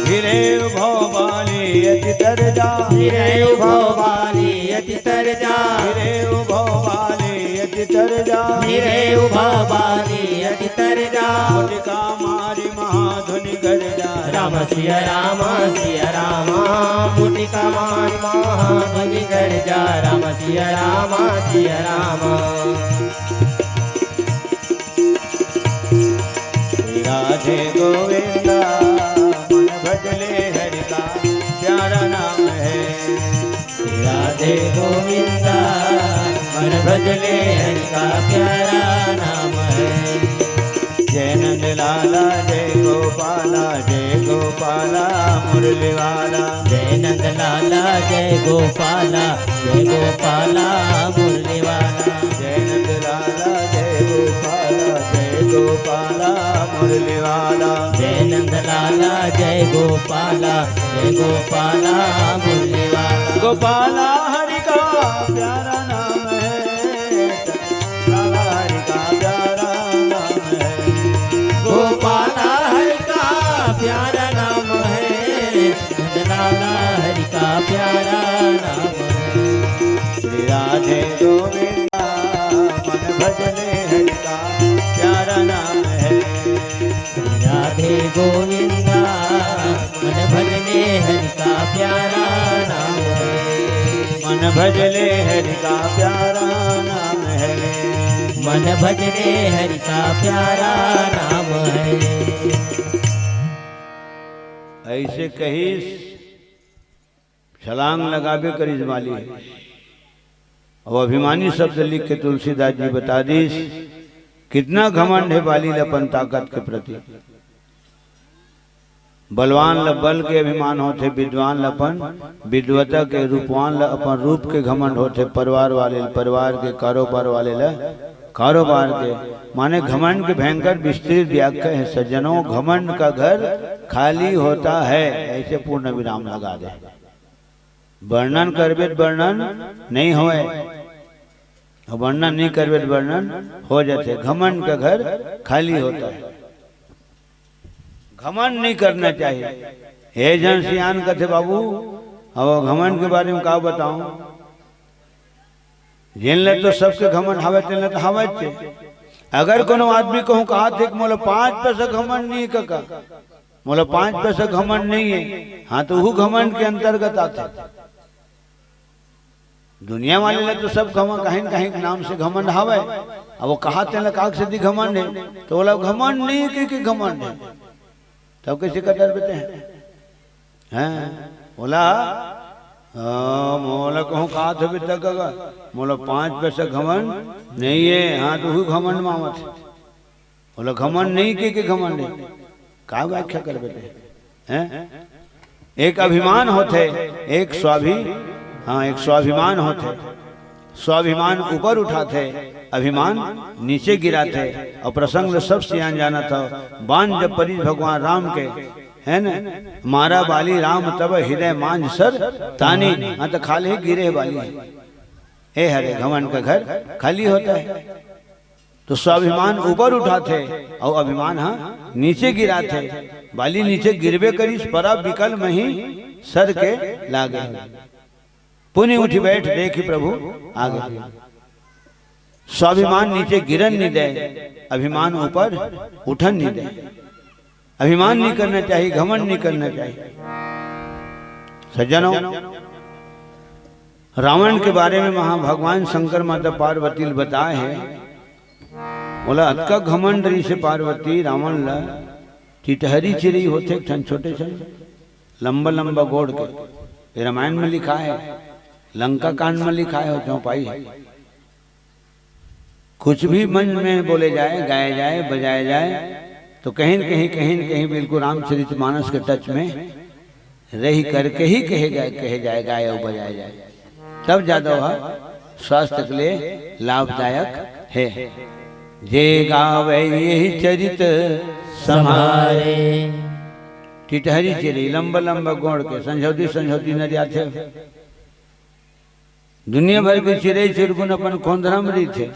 गिरे भोबाली अति तरजा। गिरे भोबाली अति तरजा। गिरे भोबाली अति तरजा। गिरे भोबाली अति तरजा। मुटिका मारी महाधुनि गर्जा। राम सिया राम सिया राम। मुटिका मारी महाधुनि गर्जा। राम सिया राम सिया राम। राधे गोविंदा भजले हरि का प्यारा नाम है। राधे गोविंदा मन भजले हरि का प्यारा नाम है। जय नंद लाला जय गोपाला, जय गोपाला मुरली वाला। जय नंद लाला जय गोपाला, जय गोपाला मुरली वाला। जय नंद लाला जय गोपाला, जय गोपाला मुरली वाला। जय नंद लाला जय गोपाला, जय गोपाला मुरली वाला। गोपाला हरि का प्यारा नाम है। लाला हरि का प्यारा नाम है। गोपाला हरि का प्यारा नाम है। नंद लाला हरि का प्यारा नाम है। श्री राधे गोविंदा मन भजले हरि का प्यारा नाम है। राधे गोविंदा मन भजले हरि का प्यारा नाम है। मन भजले हरि का प्यारा नाम है। मन भज रे हरि का प्यारा नाम है। ऐसे कही छलांग लगाबे करीज माली है। और अभिमानी शब्द लिख के तुलसीदास जी बता दीस कितना घमंड है बाली अपन ताकत के प्रति। बलवान ल बल के अभिमान होते, विद्वान लपन विद्वता के, रूपवान ल अपन रूप के घमंड होते, परिवार वाले परिवार के, कारोबार वाले ल कारोबार के। माने घमंड के भयंकर विस्तृत व्याख्या है। सज्जनों, घमंड का घर खाली होता है, ऐसे पूर्ण विराम लगा दे। वर्णन करबे वर्णन नहीं होए, वर्णन नहीं करबे वर्णन हो जाते। घमंड का घर खाली होता है। घमंड नहीं करना चाहिए। हे जन सियान कहते बाबू, अब घमंड के बारे में क्या बताऊं। जिन ले तो सबके घमंड हवे, तिन ले तो हवे छे। अगर कोनो आदमी कहूं कहा थे मोला 5 पैसा घमंड नहीं काका, मोला 5 पैसा घमंड नहीं है, हाँ तो वो घमंड के अंतर्गत आते। दुनिया वाले ले तो सब घमंड कहीं कहीं के नाम से घमंड हवे। अब वो कहा थे काग से दी घमंड है, तो बोला घमंड नहीं कि घमंड है, तब कैसे कदर बेटे हैं। बोला मोला कहूँ कहा था भी तक मोला 5 पैसा घमंड नहीं है, हाँ तो घमंड मामत। बोला घमंड नहीं कि घमंड है, का व्याख्या कर बेटे हैं। एक अभिमान होते, एक एक स्वाभिमान होते। स्वाभिमान ऊपर उठाते, अभिमान नीचे गिराते। और प्रसंग सब सियान जाना था। बाण जब परी भगवान राम के है न, मारा बाली राम तब हृदय मांझ सर तानी, हाँ तो खाली गिरे बाली। हे हरे, घमंड का घर खाली होता है। तो स्वाभिमान ऊपर उठाते और अभिमान हाँ नीचे गिराते। बाली नीचे गिरबे करी, परा विकल में ही सर के लागे। पुनि उठी बैठ देखी प्रभु आगे। स्वाभिमान नीचे गिरन नहीं दे, अभिमान ऊपर उठन नहीं दे। अभिमान नहीं करना चाहिए, घमंड नहीं करना चाहिए। सज्जनों, रावण के बारे में भगवान शंकर माता पार्वती बताए है। बोला अतका घमंड रही से पार्वती रावण ला टिटहरी चिड़ी होते छोटे छोटे लंबा लंबा गोड़ के। रामायण में लिखा है, लंका कांड में लिखा है, चौपाई है। कुछ भी मन में बोले जाए, गाया जाए, बजाया जाए, तो कहीं कहीं बिल्कुल रामचरितमानस के टच में रही करके ही कहे जाए, गाया और बजाया जाए, तब ज्यादा वह स्वास्थ्य के लिए लाभदायक है। जे गावे यही चरित समारे। टिटहरी चिड़ी लंबा लंबा गोड़ के, संझौती नदिया थे। दुनिया भर के चिड़ई चिरगुन अपन खोंदरा में रही थे,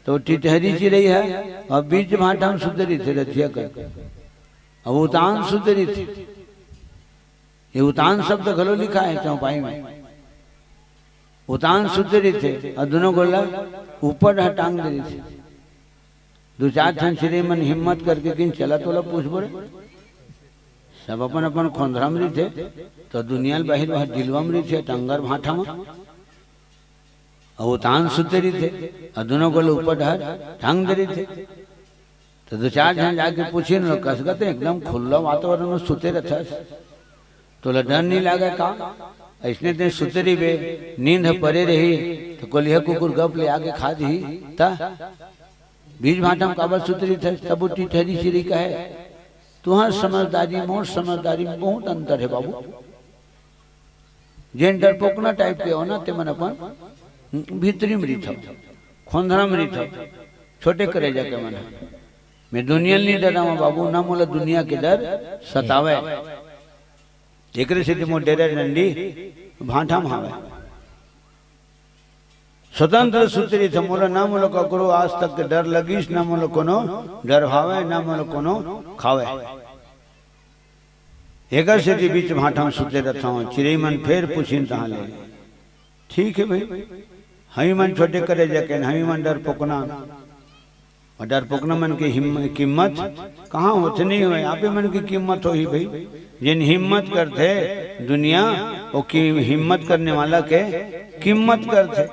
तो टिटहरी चिड़ई है और बीच भाटा में सुधरी थे रथिया कर। अब उतान सुधरी थी। ये उतान शब्द घलो लिखा है चौपाई में। उतान सुधरी थे और दोनों गोला ऊपर टांग दे रही थी। 2-4 ठन चिड़ई मन हिम्मत करके किन चला तोला पूछ बोले। सब अपन अपन खोंदरा में रही थे, तो दुनिया बाहर बाहर दिलवा में रही थे, टंगर भाटा में। और उतान सुतरी थे और दोनों को ऊपर ढहर ढंग दे रहे थे। तो 2-4 जन जाके पूछे न, कसगत एकदम खुला वातावरण में सुते रहा। तो डर नहीं लगा का ऐसने दिन सुतरी बे नींद परे रही, तो कोलिया कुकुर गप ले आके खा दी ता बीच भाटा में काबर सुतरी थे। तब उठी ठहरी चिड़ी का है, तुहार समझदारी मोर समझदारी में बहुत अंतर है बाबू। जेन डरपोकना टाइप के हो ना, ते मन अपन भीतरी में रही था, खोंधरा में रही था, छोटे करे जाके मना। मैं दुनिया नहीं डरा बाबू, ना मोला दुनिया के डर सतावे। एक मो डेरा डंडी भाटा में आवे। स्वतंत्र सुतरी थे, मोला ना मोला ककरो आज तक के डर लगिस, ना मोला कोनो डर भावे, ना मोला कोनो खावे। एक बीच भाटा में सुते रहता हूँ। चिड़ई मन फिर पूछिन तहा ले, ठीक है भाई, हमी मन छोटे करे जाके, हमी मन डर पोकना। और डर पोकना मन की कीमत कहाँ होते नहीं हुए, आप ही मन की कीमत हो ही भाई। जिन हिम्मत करते दुनिया, वो की हिम्मत करने वाला के कीमत करते।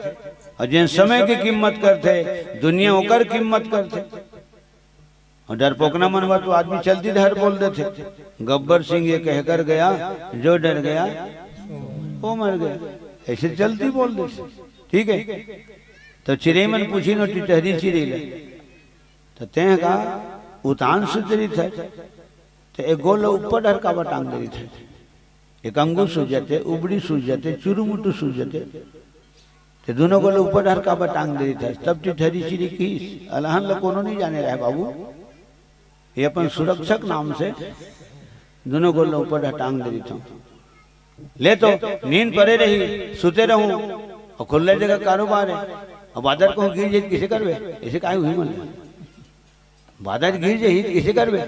और जिन समय की कीमत करते दुनिया होकर कीमत करते। और डरपोकना मनवा तो आदमी चलती धर बोल देते। गब्बर सिंह ये कहकर गया, जो डर गया वो मर गया, ऐसे चलती बोल देते। ठीक है, तो चिड़ै मन पूछी नो टिटहरी चिड़ै ले, तो ते कहा उतान सुधरी थे, तो एक गोल ऊपर ढरकावा टांग दे थे, एक अंगूर सूझ जाते, उबड़ी सूझ जाते, चुरुमुटू सूझ जाते, तो दोनों गोल ऊपर ढरकावा टांग दे थे। तब टिटहरी चिड़ै की अलहन ल कोनो नहीं जाने रहे बाबू, ये अपन सुरक्षक नाम से दोनों गोल ऊपर टांग दे था। ले तो नींद पड़े रही, सुते रहूं और खुले जगह कारोबार है। और बादर को गिर जाए किसे करवे, ऐसे काहे हुई मन बादर गिर जाए किसे करवे।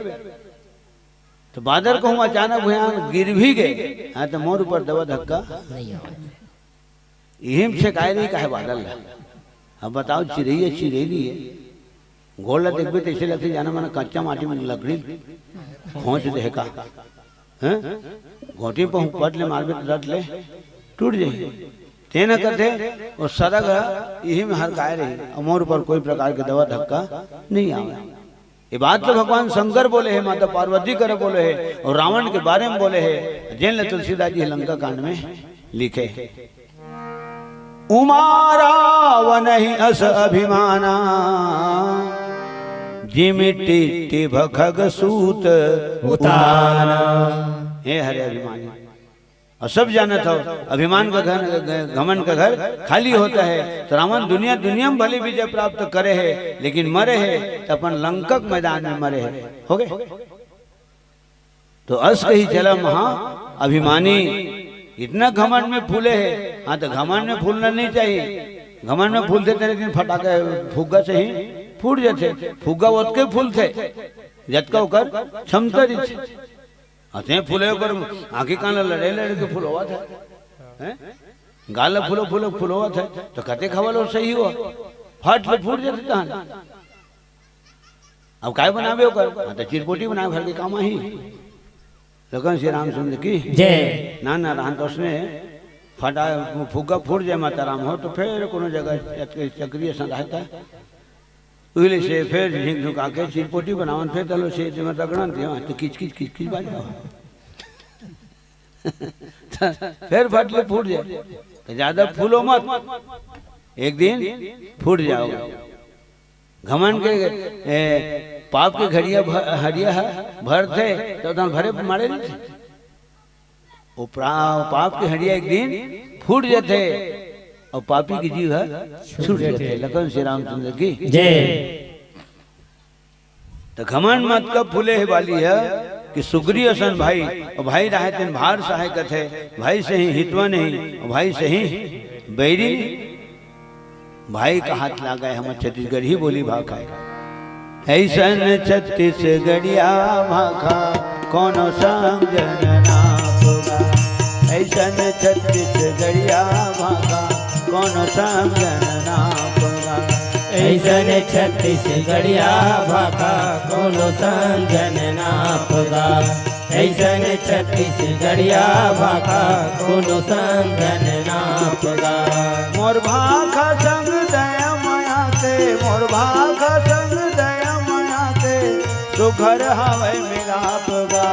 तो बादर को हम अचानक भयान गिर भी गए। हाँ तो मोर ऊपर दवा धक्का यही से कह रही कहे बादल। अब बताओ चिड़ैया चिड़ैली है, घोड़ा देखबे तो ऐसे लगते जाना माना कच्चा माटी में लकड़ी खोच दे का घोटी पर पट ले मारबे तो रट ले टूट जाए। तेना करते और सदा यही में हर गाय रही। और मोर पर कोई प्रकार के दवा धक्का नहीं आवे। ये बात तो भगवान शंकर बोले है, माता पार्वती कर बोले है, और रावण के बारे में बोले है। जैन तुलसीदास जी लंका कांड में लिखे, उमा रावण ही अस अभिमाना, जिमिटी भखग सूत उतारा। हे हरे अभिमानी, और सब जाना था अभिमान का घर, घमंड का घर खाली होता है। तो रावण दुनिया दुनिया में भले विजय प्राप्त करे है, लेकिन मरे है तो अपन लंका मैदान में मरे है। हो गए तो अस कही चला महा अभिमानी, इतना घमंड में फूले है। हाँ तो घमंड में फूलना नहीं चाहिए। घमंड में फूलते थे लेकिन फटाके फुग्गा से ही फूट जाते। फुग्गा ओत के फूल थे, जटका होकर क्षमता दी अते फूले पर आंखी कान लड़े लड़े के फूल हुआ था, गाल फूलो फूलो फूल हुआ था। तो कते खवल और सही हुआ, फट ले फूट जाते तहन। अब काय बनावे ओकर, तो चिरपोटी बनावे घर के काम ही। लखन श्री रामचंद्र की जय। ना ना रहन तो उसने फटा फुग्गा फूट जाए माता राम हो, तो फिर कोनो जगह चक्रिय संधाता उहिले से फिर झिक झुका के चिरपोटी बनावन, फिर तलो से में रगड़न दिया तो किच किच किच किच बाज फिर फटले फूट जाए। तो ज्यादा फूलो मत, एक दिन फूट जाओगे। घमंड के पाप के घड़िया हरिया भर थे तो भरे मारे नहीं थे। वो पाप के हरिया एक दिन फूट जाते और पापी की जीव है छूट जाते। लखन श्री रामचंद्र की जय। तो घमंड मत कब फूले है वाली है कि सुग्री असन भाई, और भाई रहे तेन भार सहाय कथे, भाई से ही हितवा नहीं, और भाई से ही बैरी। भाई का हाथ लगा है, हम छत्तीसगढ़ ही बोली भाखा। ऐसन छत्तीसगढ़िया भाखा कोनो समझन ना होगा। ऐसन छत्तीसगढ़िया भाखा कोनो समझन ना होगा। ऐसन छत्तीसगढ़िया भाखा कोनो समझन ना होगा। ऐसन छत्तीसगढ़िया भाखा कोनो समझन ना होगा। मोर भाखा संग दया माया के, मोर भाखा संग दया माया के, सुघर हवे मिलाप गा।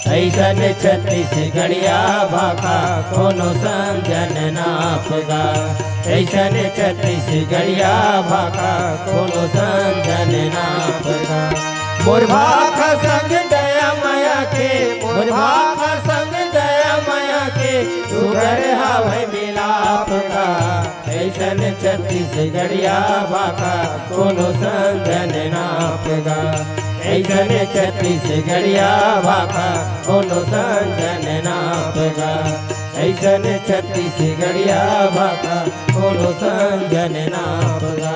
ऐसन छत्तीसगढ़िया भाखा कोनो समझन ना होगा। ऐसन छत्तीसगढ़िया भाखा कोनो समझन ना होगा। मोर भाखा संग दया माया के, मोर भाखा संग दया माया के, सुघर हवे मिलाप का। ऐसन छत्तीसगढ़िया भाखा कोनो समझन ना होगा। ऐसन छत्तीसगढ़िया भाखा कोनो समझन ना होगा। ऐसन छत्तीसगढ़िया भाखा कोनो समझन ना होगा।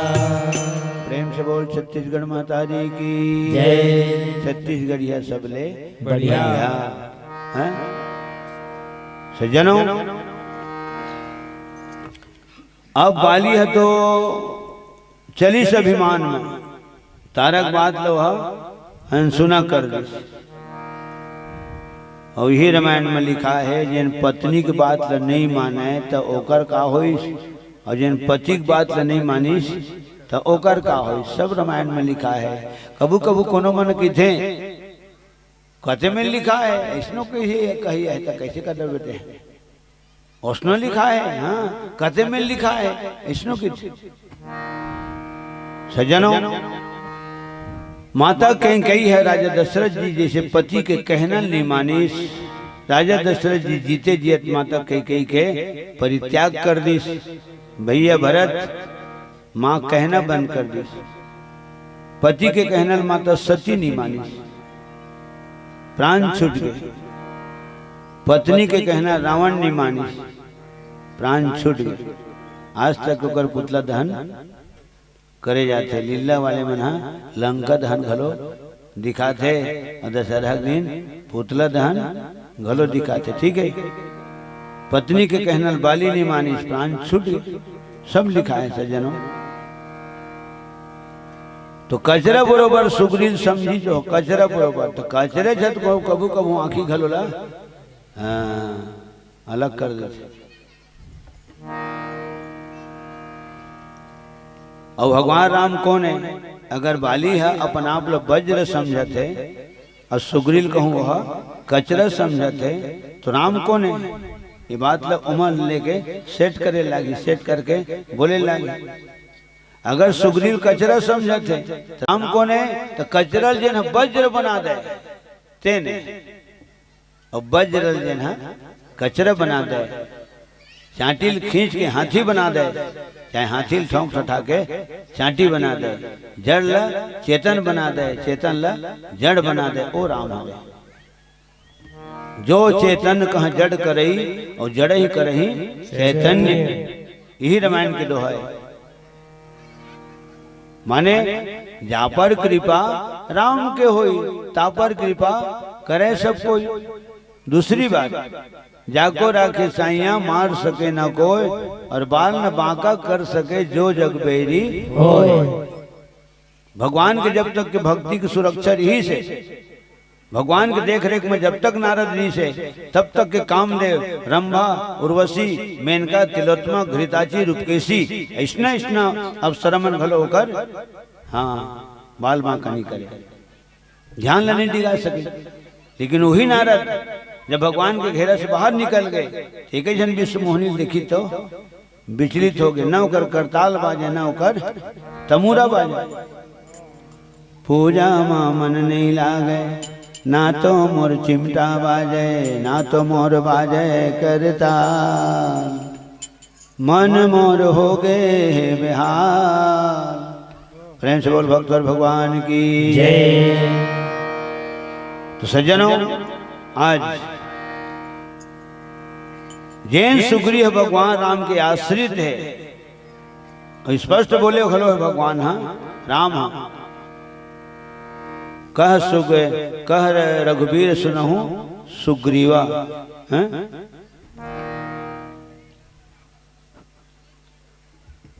प्रेम से बोल छत्तीसगढ़ माता जी की जय। छत्तीसगढ़िया सबले बढ़िया है। सज्जनों, अब बाली है तो चलिस अभिमान में तारक बात लो सुना कर दो। और यही रामायण में लिखा है जिन पत्नी की बात नहीं माने तो ओकर का होई और जिन पति की बात ला नहीं मानिस तो ओकर का हो। सब रामायण में लिखा है। कबू कबू कोनो मन की थे कथे में लिखा है, ऐसनो कही है तो कैसे कर बेटे उसनो लिखा है। हाँ कथे में लिखा है ऐसनो की सज्जनों, माता कही है राजा दशरथ जी जैसे पति के कहना नहीं मानिस। राजा दशरथ जी जीते जियत माता कही के परित्याग कर दिस। भैया भरत माँ कहना बंद कर दिस। पति के कहना माता सती नहीं मानिस, प्राण छूट गए। पत्नी के कहना रावण नहीं मानिस, प्राण छूट गए। आज तक ओकर पुतला दहन करे जाते। लीला वाले मना लंका दहन घलो दिखाते और दशहरा दिन पुतला दहन घलो दिखाते। ठीक है, पत्नी के कहना बाली नहीं मानी, प्राण छूट गए। सब लिखा है सज्जनों। तो कचरा बरोबर सुग्रीव समझी जो कचरा बरोबर तो कचरे छत को कबू कबू आंखी घलोला अलग कर देते। और भगवान राम कौन है? अगर बाली है अपन आप लोग वज्र समझते और सुग्रीव कहूँ वह कचरा समझते तो राम कौन है? ये बात लोग उमर लेके सेट करे लागी, सेट करके बोले लागी। अगर सुग्रीव कचरा समझते तो राम कौन है? तो कचरल जिन वज्र बना दे तेने, और वज्रल जिन कचरा बना दे। चांटिल खींच के हाथी बना दे, चाहे हाथी ठोंक उठा के चांटी बना दे। जड़ ला चेतन बना दे, चेतन ला जड़ बना दे। ओ राम हरे जो चेतन कह जड़ करही और जड़ ही करही चैतन्य। यही रामायण के दोहा है। माने जा पर कृपा राम के होई, ता पर कृपा करे सब कोई। दूसरी बात, जाको राखे साइया मार सके न कोई, और बाल न बांका कर सके जो जग बेरी होय। भगवान के जब तक के भक्ति की सुरक्षा रही से, भगवान के देख रेख में जब तक नारद रही से, तब तक के कामदेव, रंभा, उर्वशी, मेनका, तिलोत्तमा, घृताची, रूपकेशी ऐसना ऐसना अब सरमन भलो होकर हाँ बाल बांका नहीं करे, ध्यान नहीं दिला सके। लेकिन वही नारद जब भगवान के घेरा से बाहर निकल गए, एक ही जन विश्व मोहनी देखी तो विचलित हो गए। न होकर करताल बाजे, न होकर तमूरा बाजे। पूजा मां मन नहीं लागे, ना तो मोर चिमटा बाजे, ना तो मोर बाजे करता। मन मोर हो गए बिहार। प्रेम से बोल भक्त और भगवान की जय। तो सज्जनों, आज जैन सुग्रीव भगवान राम के आश्रित है, और स्पष्ट बोले खलो है भगवान हाँ राम हाँ। कह कह रघुबीर सुनहु सुग्रीवा।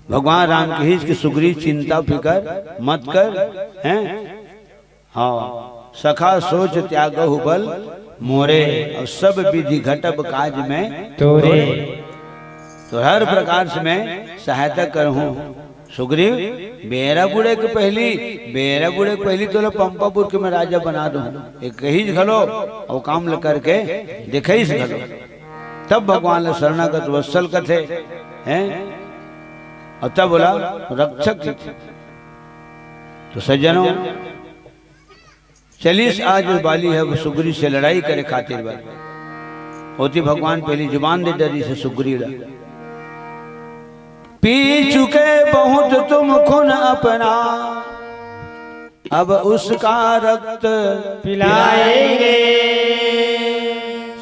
भगवान राम की हिज की सुग्रीव चिंता फिकर मत कर हैं। हाँ सखा सोच त्यागहु बल मोरे, और सब विधि घटब काज में तोरे। तो हर प्रकार से मैं सहायता करहूं। सुग्रीव बेरा बुढ़े के पहली तो पंपापुर के मैं राजा बना दूं। एक ही घलो और काम ल करके दिखाई से घलो। तब भगवान ने शरणागत वत्सल कथे हैं, और तब बोला रक्षक। तो सज्जनों, चलिस आज बाली है वो सुग्रीव से लड़ाई करे खातिर बात होती। भगवान पहली जुबान दे डरी से सुग्रीव पी चुके बहुत तुम खून अपना, अब उसका रक्त पिलाएंगे।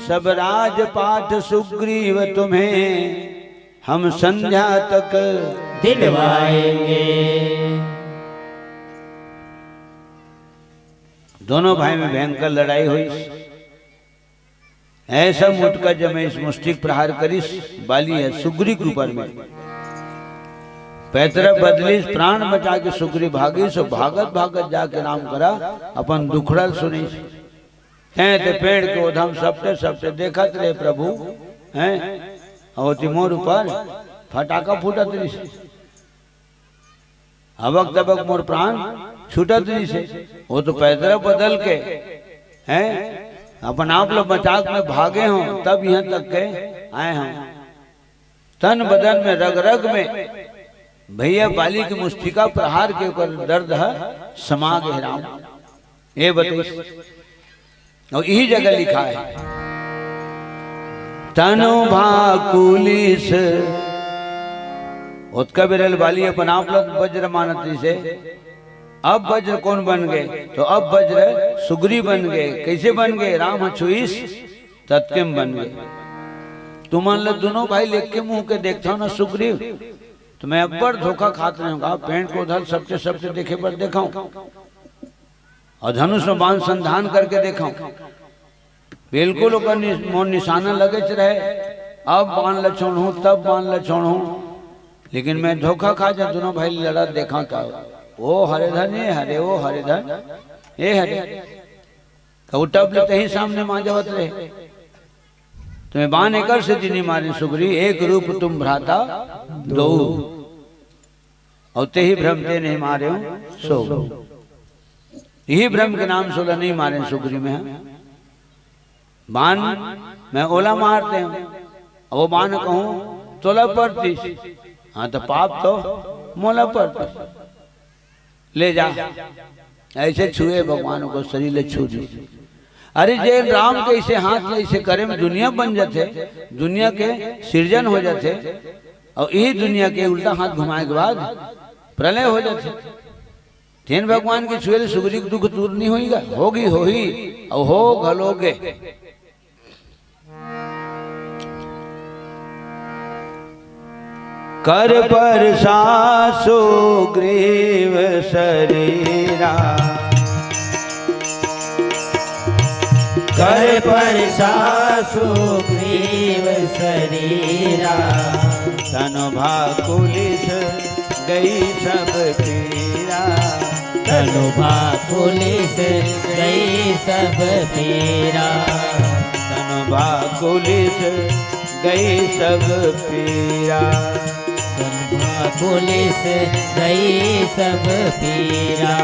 सब राजपाट सुग्रीव तुम्हें हम संध्या तक दिलवाएंगे। दोनों भाई में भयंकर लड़ाई हुई। ऐसा मुटका जब मैं इस मुष्टिक प्रहार करी बाली है सुग्रीव के ऊपर में, पैतरा बदली प्राण बचा के सुग्रीव भागी। सो भागत भागत जाके राम करा अपन दुखड़ल सुनी ते पेड़ के ओधम सपटे सपटे देखत रहे प्रभु हैं। और मोर ऊपर फटाका फूटत रही से, अबक तबक मोर प्राण छूटत रही से। वो तो पैदल बदल के हैं अपन आप लोग मजाक में भागे हों तब यहाँ तक के आए हों। तन बदन में रग रग में भैया बाली की मुस्तिका प्रहार के ऊपर दर्द है समा गए राम। ये बताइए, और यही जगह लिखा है तनु भाकुलिस उत्का बिरल बाली अपन आप लोग वज्र मानती से। अब वज्र कौन बन गए? तो अब वज्र सुग्री बन गए। कैसे बन गए? राम छुईस तत्किम बन गए। तुम मान लो दोनों भाई लेख के मुंह के देखता हो ना सुग्रीव, तो मैं अब्बर धोखा खाते रहूंगा। पेंट को उधर सबके सबसे देखे पर देखाऊं और धनुष में बाण संधान करके देखाऊं, बिल्कुल मोर निशाना लगे रहे। अब बाण लछोड़ हूं तब बाण लछोड़ हूं, लेकिन मैं धोखा खा जा दोनों भाई लड़ा देखा था। ओ हरिधन ये हरे, ओ हरिधन ये हरे, कबूटब लेते ही सामने मां जवत रहे। तुम्हें बाण एकर से जिनी मारे सुग्री, एक रूप तुम भ्राता दो, और ते ही भ्रमते नहीं मारे हो सो। यही भ्रम के नाम सोलह नहीं मारे सुग्री में है। बाण मैं ओला मारते हैं, वो बाण कहूं तोला पड़ती, हाँ तो पाप तो मोला पड़ती। ले जा ऐसे छुए भगवान को शरीर ले छू दी। अरे जे राम के इसे हाथ ले इसे करे में दुनिया बन जाते, दुनिया के सृजन हो जाते, और यही दुनिया के उल्टा हाथ घुमाए के बाद प्रलय हो जाते। तेन भगवान की छुए सुग्री दुख दूर नहीं होगा, होगी हो ही और हो घलोगे। कर पर सासु ग्रीव शरीरा, कर पर सासु ग्रीव शरीरा, तनु भाकुलिस गई सब पीरा, तनु भाकुलिस गई सब पीरा, तनु भाकुलिस गई सब पीरा, तनु भाकुलिस गई सब पीरा।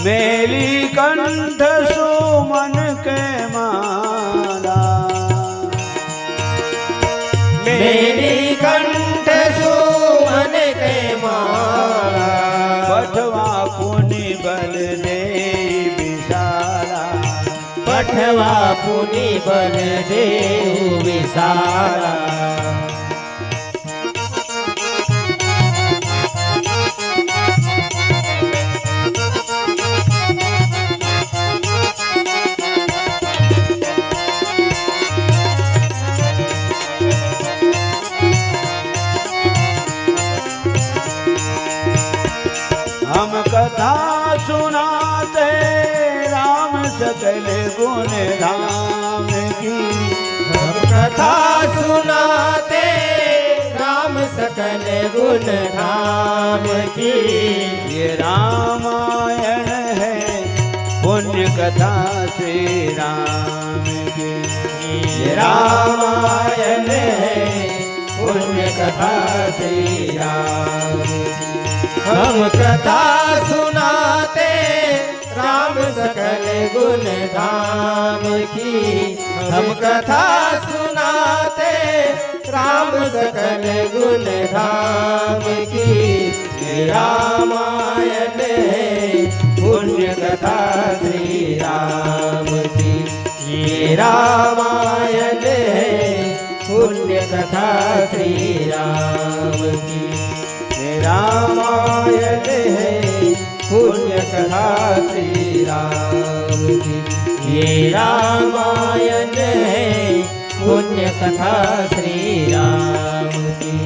मेली कंठ सुमन के माला, मेरी कंठ सुमन के माला, पठवा पुनि बल दे विशाला, पठवा पुनि बल देहु विशाला। हम कथा सुनाते राम सकल गुण धाम की, हम कथा सुनाते राम सकल गुण धाम की। ये रामायण है पुण्य कथा श्री राम की, ये रामायण है पुण्य कथा श्री राम की। हम कथा सुनाते राम सकल गुण धाम की, हम कथा सुनाते राम सकल गुण धाम की। ये रामायण है पुण्य कथा श्री राम की, ये रामायण है पुण्य कथा श्री राम की। रामायण है पुण्य कथा श्री राम की, ये रामायण है पुण्य कथा श्री राम की।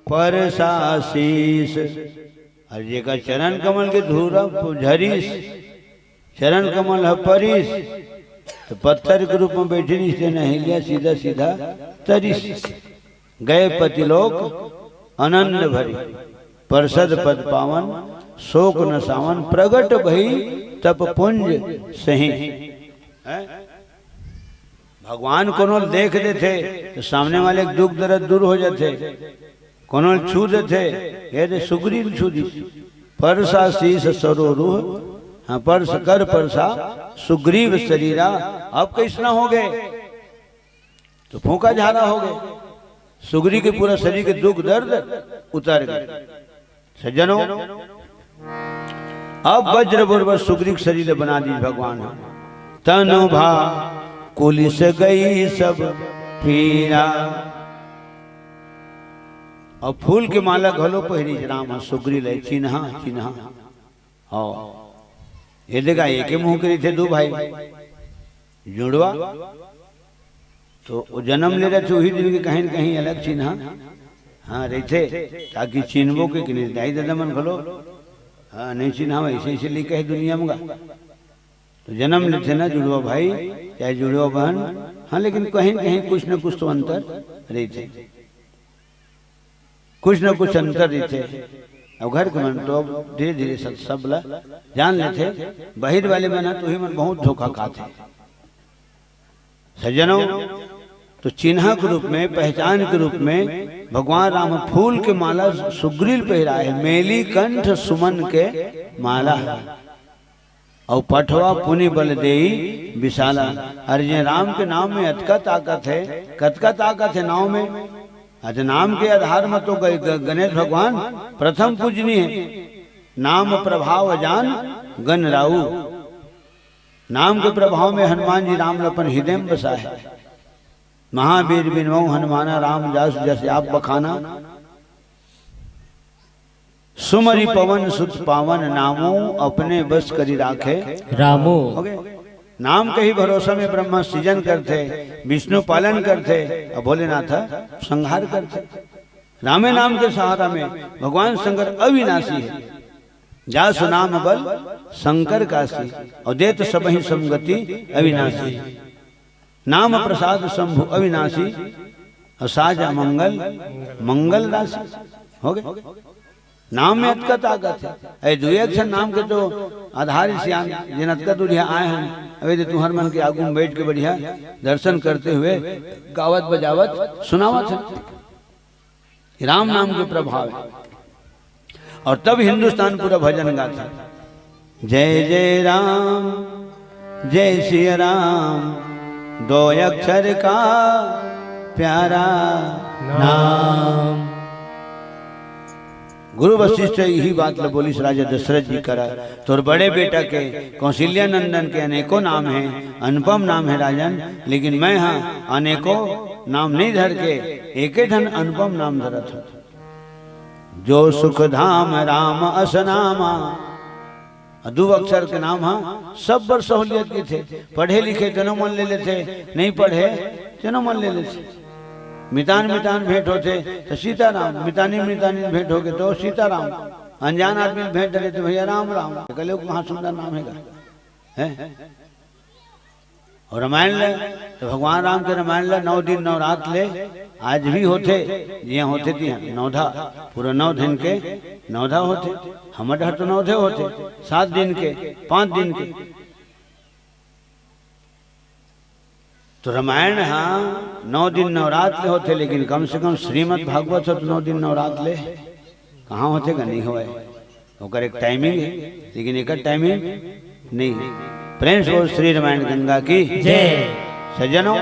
परसाशीष हर जी का चरण कमल के धूरा झरीस, चरण कमल है परिस, तो पत्थर के रूप में बैठी रिश्ते न हिलिया सीधा सीधा तरिस। गए पतिलोक आनंद भरी, परसद पद पावन शोक न सावन, प्रगट भई तप पुंज सही। भगवान कोनो देख देते तो सामने वाले के दुख दर्द दूर हो जाते, कोनो छू देते ये दे सुग्रीव छू दी परसा शीस सरो रूह, हाँ परस कर परसा सुग्रीव शरीरा। अब कैसना हो गए तो फूका झारा हो गए, सुग्रीव के पूरा शरीर के दुख दर्द उतर गए। सज्जनों अब वज्र बरोबर सुग्रीव शरीर बना दी भगवान। तनु भा कुलिस गई सब पीरा, और फूल के माला घलो पहिरी राम सुग्रीव ले चिन्हा चिन्हा। हो ये देखा एक मुंह करी थे दो भाई जुड़वा, तो जन्म ले रहे थे वही दिन के कहीं न कहीं अलग चिन्हा हाँ रहते, ताकि चिन्हवो के नहीं दाई दादा मन घलो हाँ नहीं चिन्हा ऐसे ऐसे लिखा है दुनिया में। तो जन्म लेते ना जुड़वा भाई चाहे जुड़वा बहन, हाँ लेकिन कहीं कहीं कुछ न कुछ तो अंतर रहते, कुछ न कुछ अंतर रहते। अब घर के मन तो धीरे धीरे सब जान लेते, बाहर वाले मन तो ही मन बहुत धोखा खाते। सज्जनों तो चिन्ह के रूप में पहचान के रूप में भगवान राम फूल के माला सुग्रीव पहरा है, मेली कंठ सुमन के माला और पठवा पुनि बल देई विशाला। अरे राम के नाम में अतका ताकत है, कतका ताकत है नाम में। अच्छा नाम के आधार में तो गणेश भगवान प्रथम पूजनीय है, नाम प्रभाव जान गण राऊ। नाम के प्रभाव में हनुमान जी राम लपन हृदय में बसा है। महावीर बिनवो हनुमाना राम जस जस आप बखाना, सुमरि पवन सुत पावन नामो अपने बस करी राखे रामो। नाम के ही भरोसा में ब्रह्मा सृजन करते, विष्णु पालन करते और भोलेनाथ संहार करते। रामे नाम के सहारा में भगवान शंकर अविनाशी है, जासु नाम बल शंकर काशी और देत सबहि समगति अविनाशी। नाम प्रसाद शंभु अविनाशी और साजा मंगल मंगल राशि। हो गए नाम में अतका ताकत है। दुई अक्षर नाम के तो आधार जिन अतका दूरिया आए हैं, अभी तो तुम्हार मन के आगू में बैठ के बढ़िया दर्शन करते हुए गावत बजावत सुनावत है। राम नाम के प्रभाव है। और तब हिंदुस्तान पूरा भजन गाता, जय जय राम जय श्री राम, दो अक्षर का प्यारा नाम। गुरु वशिष्ठ यही बात बोली राजा दशरथ जी करा, तोर बड़े बेटा के कौशल्या नंदन के अनेकों नाम हैं, अनुपम नाम है राजन, लेकिन मैं हाँ अनेकों नाम नहीं धर के एक धन अनुपम नाम धरत हूँ। जो सुख धाम राम असनामा, दो अक्षर के नाम हाँ सब पर सहूलियत के थे। पढ़े लिखे जनो मन ले लेते, नहीं पढ़े जनो मन ले लेते। मितान मितान भेंट होते तो सीताराम, मितानी मितानी भेंट हो गए तो सीताराम, अनजान आदमी भेंट डले तो भैया राम राम। कले कहाँ सुंदर नाम है। और रामायण ले तो भगवान राम के रामायण ले 9 दिन 9 रात ले आज भी होते, यहाँ होते थी नौधा, पूरा 9 दिन के नौधा होते। हमारे हर तो 9 होते, 7 दिन के 5 दिन के। तो रामायण हाँ 9 दिन 9 रात ले होते, लेकिन कम से कम श्रीमद् भागवत हो तो 9 दिन 9 रात ले कहाँ होते का नहीं हुआ है। ओकर एक टाइमिंग है, लेकिन एक टाइमिंग नहीं है। प्रेम से बोल श्री रामायण गंगा की जय। सज्जनों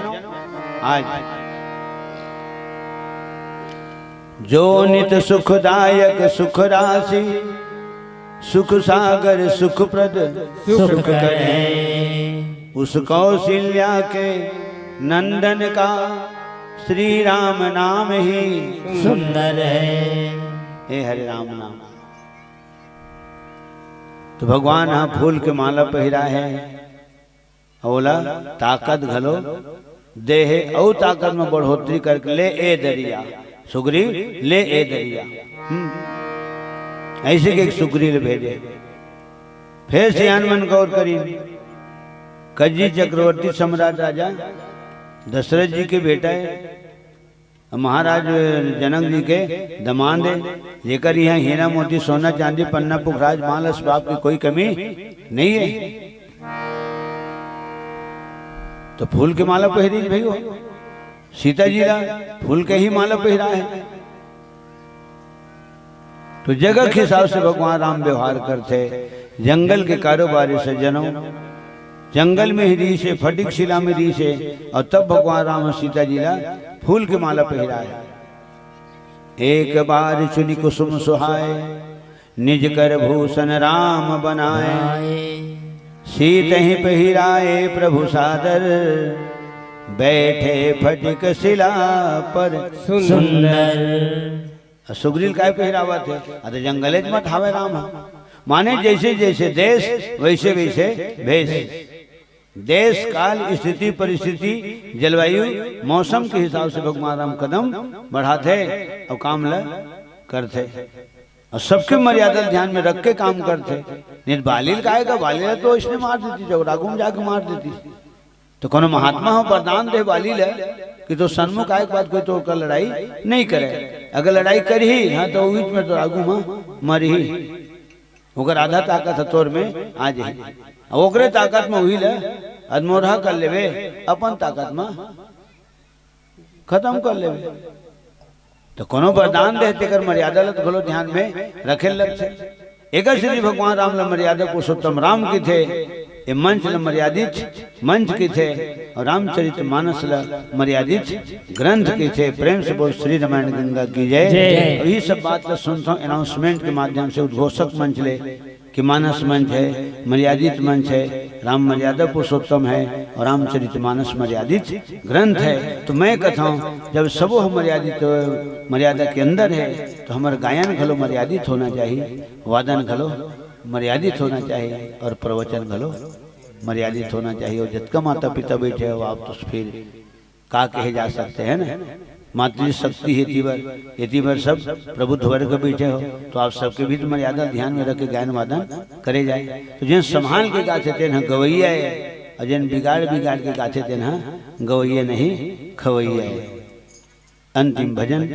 आज जो नित सुखदायक सुख राशि, सुख सागर सुख प्रद सुख करे, उस कौशल्या के नंदन का श्री राम नाम ही सुंदर है। हे हरे राम नाम। तो भगवान हाँ फूल के माला पहिरा है, बोला ताकत घलो देह और ताकत में बढ़ोतरी करके ले ए दरिया, सुग्रीव ले ए दरिया। ऐसे के एक सुग्रीव भेजे। फिर सियान मन गौर करी, कज्जी चक्रवर्ती सम्राट राजा दशरथ जी के बेटा है, महाराज जनक जी के दमाद है, लेकर यहाँ हीरा मोती सोना चांदी पन्ना पुखराज माल असबाब की कोई कमी नहीं है। तो फूल के माला पहरी भाई हो, सीता जी ला फूल के ही माला पहरा है। तो जगह के हिसाब से भगवान राम व्यवहार करते। जंगल के कारोबारी सज्जनों, जंगल में ही री से, फटिक शिला में री से, और तब भगवान राम और सीता जी ला फूल के माला पहरा है। एक बार चुनी कुसुम सुहाए, निज कर भूषण राम बनाए। सीत ही पहिराए प्रभु सादर, बैठे फटिक शिला पर सुंदर। सुग्रील काय पहिरावा थे? अरे जंगले मत हावे राम, माने जैसे जैसे देश वैसे वैसे भेष। देश काल स्थिति परिस्थिति जलवायु मौसम के हिसाब से भगवान राम कदम बढ़ाते और काम ल करते, और सबके मर्यादा ध्यान में रख के काम करते। नहीं बालिल का आएगा, बालिल तो इसने मार देती, जब रागुम जाके मार देती। तो कोनो महात्मा हो वरदान दे बालिल है कि तो सन्मुख आए के बाद कोई तो लड़ाई नहीं करे। अगर लड़ाई करी ही हाँ तो बीच में तो रागू माँ मर ही, ओकर आधा ताकत है तोर में आ जाए, ओकरे ताकत में हुई ले अदमोरहा कर लेवे, अपन ताकत में खत्म कर लेवे। तो कोनो वरदान देते कर मर्यादा लत घलो ध्यान में रखे लगते। एक श्री भगवान राम ल मर्यादा पुरुषोत्तम राम की थे, ये मंच ल मर्यादित मंच की थे, और रामचरित मानस ल मर्यादित ग्रंथ की थे। प्रेम से बोल श्री रामायण गंगा की जय। यही सब बात ल सुनता हूँ अनाउंसमेंट के माध्यम से। उद्घोषक मंच ले कि मानस मंच है, मर्यादित मंच है, राम मर्यादा पुरुषोत्तम है, और रामचरित मानस मर्यादित ग्रंथ है। तो मैं कहता हूँ जब सबो हम मर्यादित मर्यादा के अंदर है, तो हमारा गायन घलो मर्यादित होना चाहिए, वादन घलो मर्यादित होना चाहिए, और प्रवचन घलो मर्यादित होना चाहिए। और जितना माता पिता बैठे हो आप तो फिर का कहे जा सकते हैं ना, मातृ शक्ति हेती बर सब प्रबुद्ध वर्ग बैठे हो, तो आप सबके भी तो मर्यादा ध्यान में रख के गायन वादन करे जाए। तो जिन संभाल के गाते थे ना गवैया है, और जिन बिगाड़ बिगाड़ के गाते थे ना गवैया नहीं खवैया है। अंतिम भजन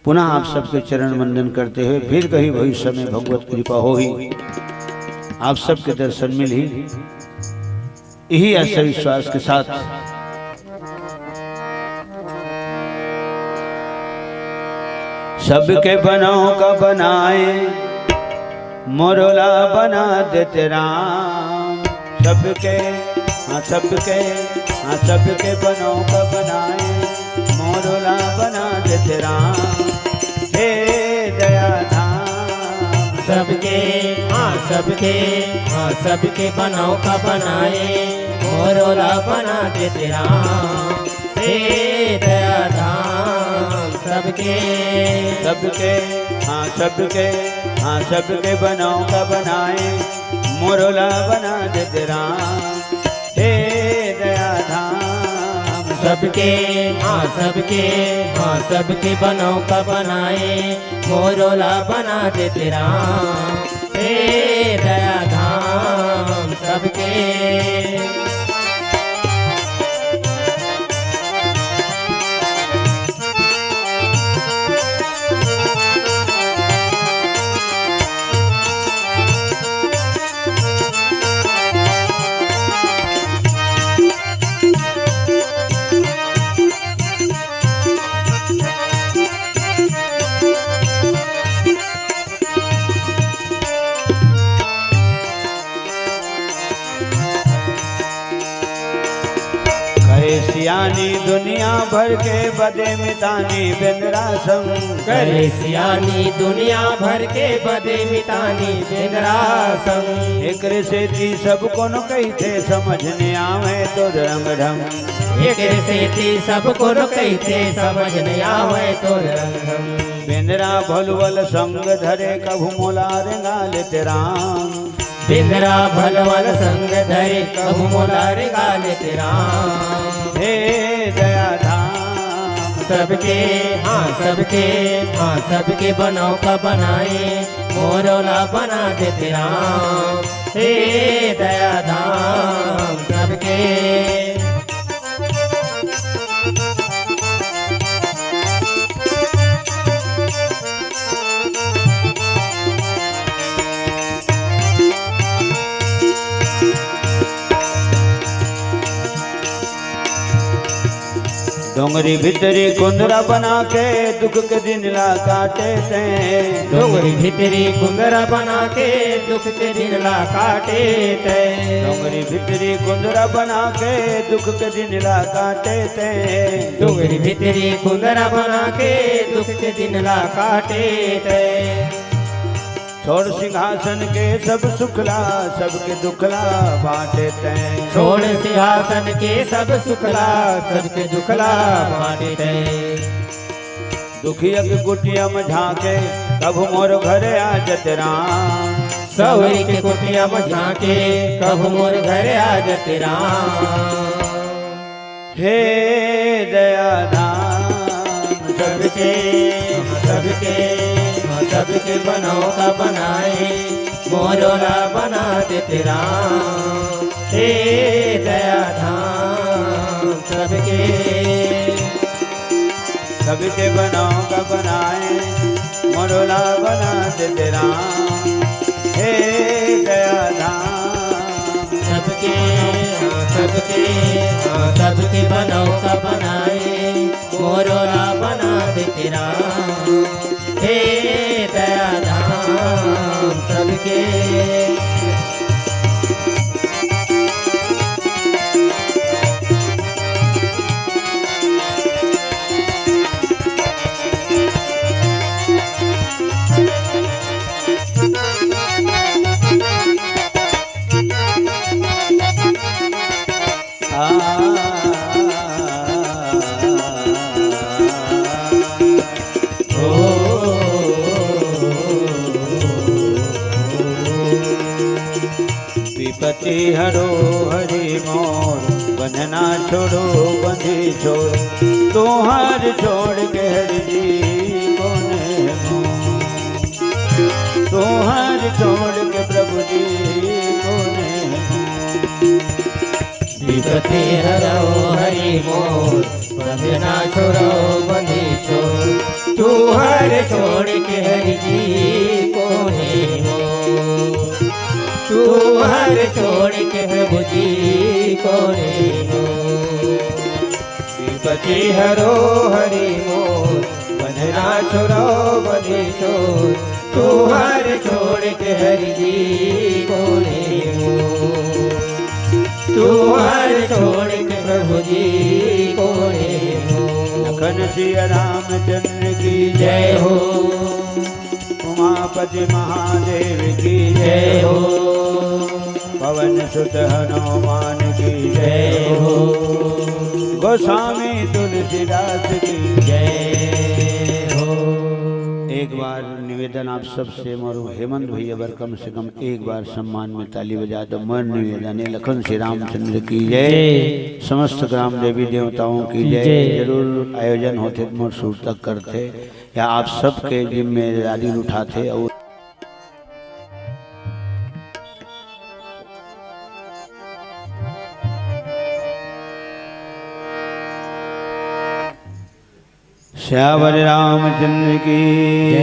पुनः आप सबके चरण वंदन करते हुए फिर कहीं भविष्य में भगवत कृपा हो ही आप सबके दर्शन मिल ही, यही ऐसे विश्वास के साथ सबके बनों का बनाए मोरला बना देते राम। सबके हाँ सबके हाँ सबके बनों का बनाए मोरला बना देते राम। हे दया धाम सबके हाँ सबके हाँ सबके बनों का बनाए मोरला बना देते राम। हे दया धाम सबके सबके हाँ सबके हाँ सबके बनों का बनाए मोरला बना देते राम। हे दया धाम सबके हाँ सबके बनों का बनाए मोरला बना देते राम। हे दया धाम सबके सियानी दुनिया भर के बदे मितानी बेंद्रा संग। करे सियानी दुनिया भर के बदे मितानी बेंद्रा संग। एक से ती सबको न कहते समझने आवे तो रंग ढंग। एक से ती सबको न कहते समझने आवे तो रंग ढंग। बेंद्रा भलवल संग धरे कभू मोला रेंगा लेते राम। बेंद्रा भलवल संग धरे कभू मोला रेंगा लेते राम। हे दया धाम सबके हाँ सबके बनों का बनाए मोरला बना देते राम। हे दया धाम सबके डोंगरी भीतरी कुंदरा बना के दुख के दिन ला काटे थे। डोंगरी भीतरी कुंदरा बना के दुख के दिन ला काटे थे। डोंगरी भीतरी कुंदरा बना के दुख के दिन ला काटे थे। डोंगरी भीतरी कुंदरा बना के दुख के दिन ला काटे थे। छोड़ सिंहासन के सब सुखला सबके दुखला बांटे थे। छोड़ सिंहासन के सब सुखला सबके दुखला बांटे थे। दुखिया की कुटिया में झांके कभू मोर घरे आ जत राम। सवरी के कुटिया में झांके कभू मोर घरे आ जत राम। हे दया धाम सबके सबके बनाओ का बनाए मोरोला बना देते राम। हे दया धाम सबके बनाओ का बनाए मोरोला बना देते राम। हे दया धाम सबके बनाओ का बनाए मोरोला बना देते राम। हे दया धाम सबके विपत्ति हरो हरि मोर बंधना छोड़ो बंधी छोड़। तोहार छोड़ के हरि जी कोने मोर। तोहार छोड़ के प्रभु जी कोने मोर। विपत्ति हरो हरि मोर बंधना छोड़ो बंधी छोड़। तोहार छोड़ के हरि जी कोने मोर। तोहार छोड़ के प्रभु जी कोने मोर। विपत्ति हरो हरि मोर बंधना छोड़ो बंधी छोड़। तोहार छोड़ के हरि जी कोने मोर। तोहार छोड़ के प्रभु जी कोने मोर। लखन सिया रामचंद्र की जय हो। उमापति महादेव की जय हो। पवन सुत हनुमान की जय हो। गोस्वामी तुलसीदास की जय हो। एक बार निवेदन आप सबसे मारो हेमंत भैया बर कम से कम एक बार सम्मान में ताली बजा दो। मन निवेदन है लखन श्री रामचंद्र की जय। समस्त ग्राम देवी देवताओं की जय। जरूर आयोजन होते मोर सूर तक करते या आप सबके जिम्मेदारी उठाते। और श्यावर रामचंद्र की जय।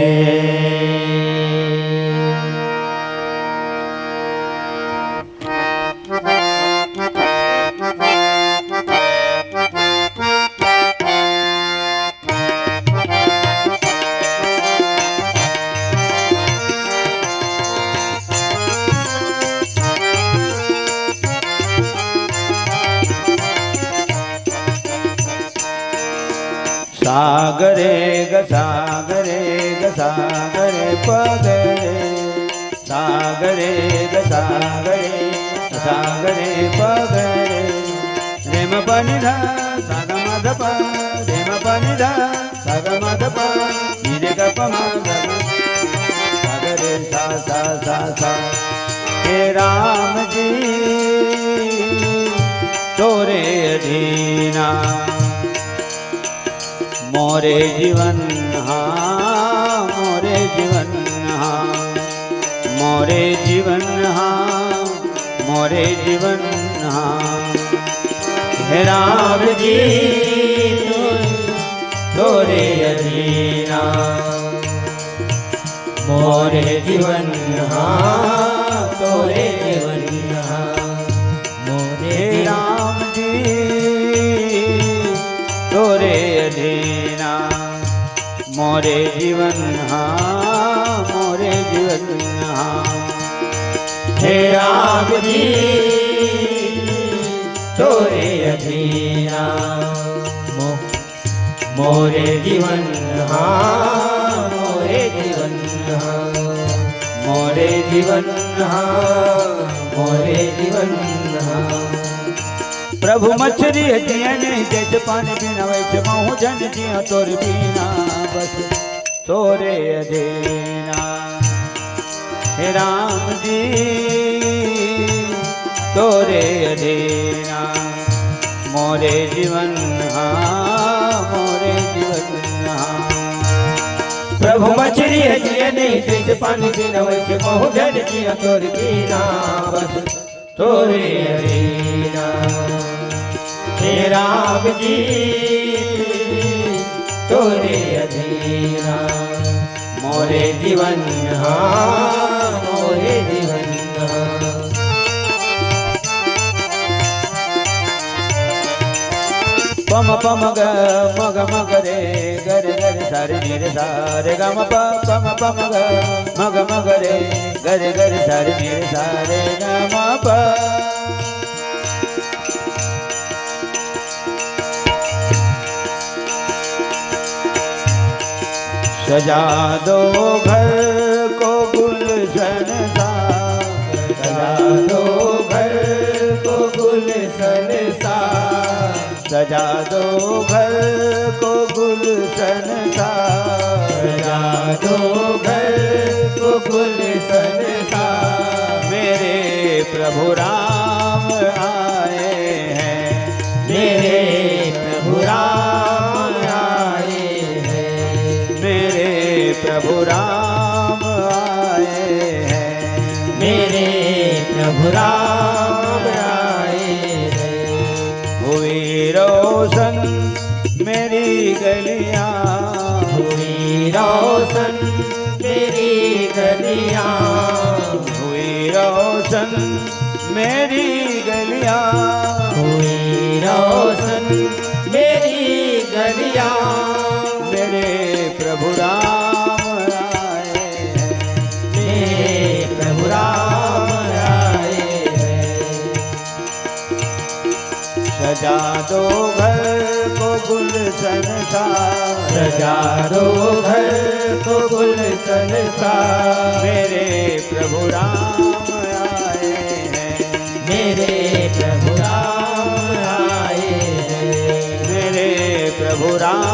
सागरे गसागरे गसागरे पगरे। सागरे गसागरे सागरे पगरे। रेम पनिधा सागमधप रेम पनिधा सागमधप निरे गपमा सागरे सा सा सा सा। हे राम जी तोरे अधीना मोरे जीवन हाँ मोरे जीवन हाँ मोरे जीवन हाँ मोरे जीवन हाँ। हे राम जी तोरे अधीना मोरे जीवन हाँ तोरे जीवन हाँ। मोरे हे राम जी तोरे मोरे जीवन हाँ मोरे जीवन हाँ। हे राम जी तोरे अधीना मोरे जीवन हाँ मोरे जीवन हाँ मोरे जीवन हाँ मोरे जीवन हाँ। प्रभु मछली जिया नहीं जैसे पानी पीना वैसे महू जन जिया तोर पीना बस तोरे अधीना। हे राम जी तोरे अधीना मोरे जीवन हाँ मोरे जीवन हाँ। प्रभु मछली है जिया नहीं जैसे पानी पीना वैसे महू जन जिया तोर पीना बस तोरे अधीना। हे राम जी तोरे अधीना मोरे जीवन हाँ मोरे जीवन हाँ। पम पम ग मग मग रे गर गर सारे नीरे सारे गम पम पम ग मग मग रे गर गर सारे नीरे सारे गम प। सजा दो घर को गुलशन सा सजा दो घर को गुलशन सा सजा दो घर को गुलशन सा सजा दो घर को गुलशन सा। मेरे प्रभु राम आए हैं मेरे प्रभु राम आए हैं मेरे प्रभु राम आए हैं मेरे प्रभु राम आए हैं। हुई रोशन मेरी गलियां हुई रोशन मेरी गलियां हुई रोशन मेरी गलियां हुई रोशन मेरी गलियां। मेरे प्रभु राम आए हैं मेरे प्रभु राम आए हैं। सजा दो घर को गुलशन सा सजा दो घर को गुलशन सा। मेरे प्रभु राम आए हैं मेरे प्रभु राम आए हैं मेरे प्रभु राम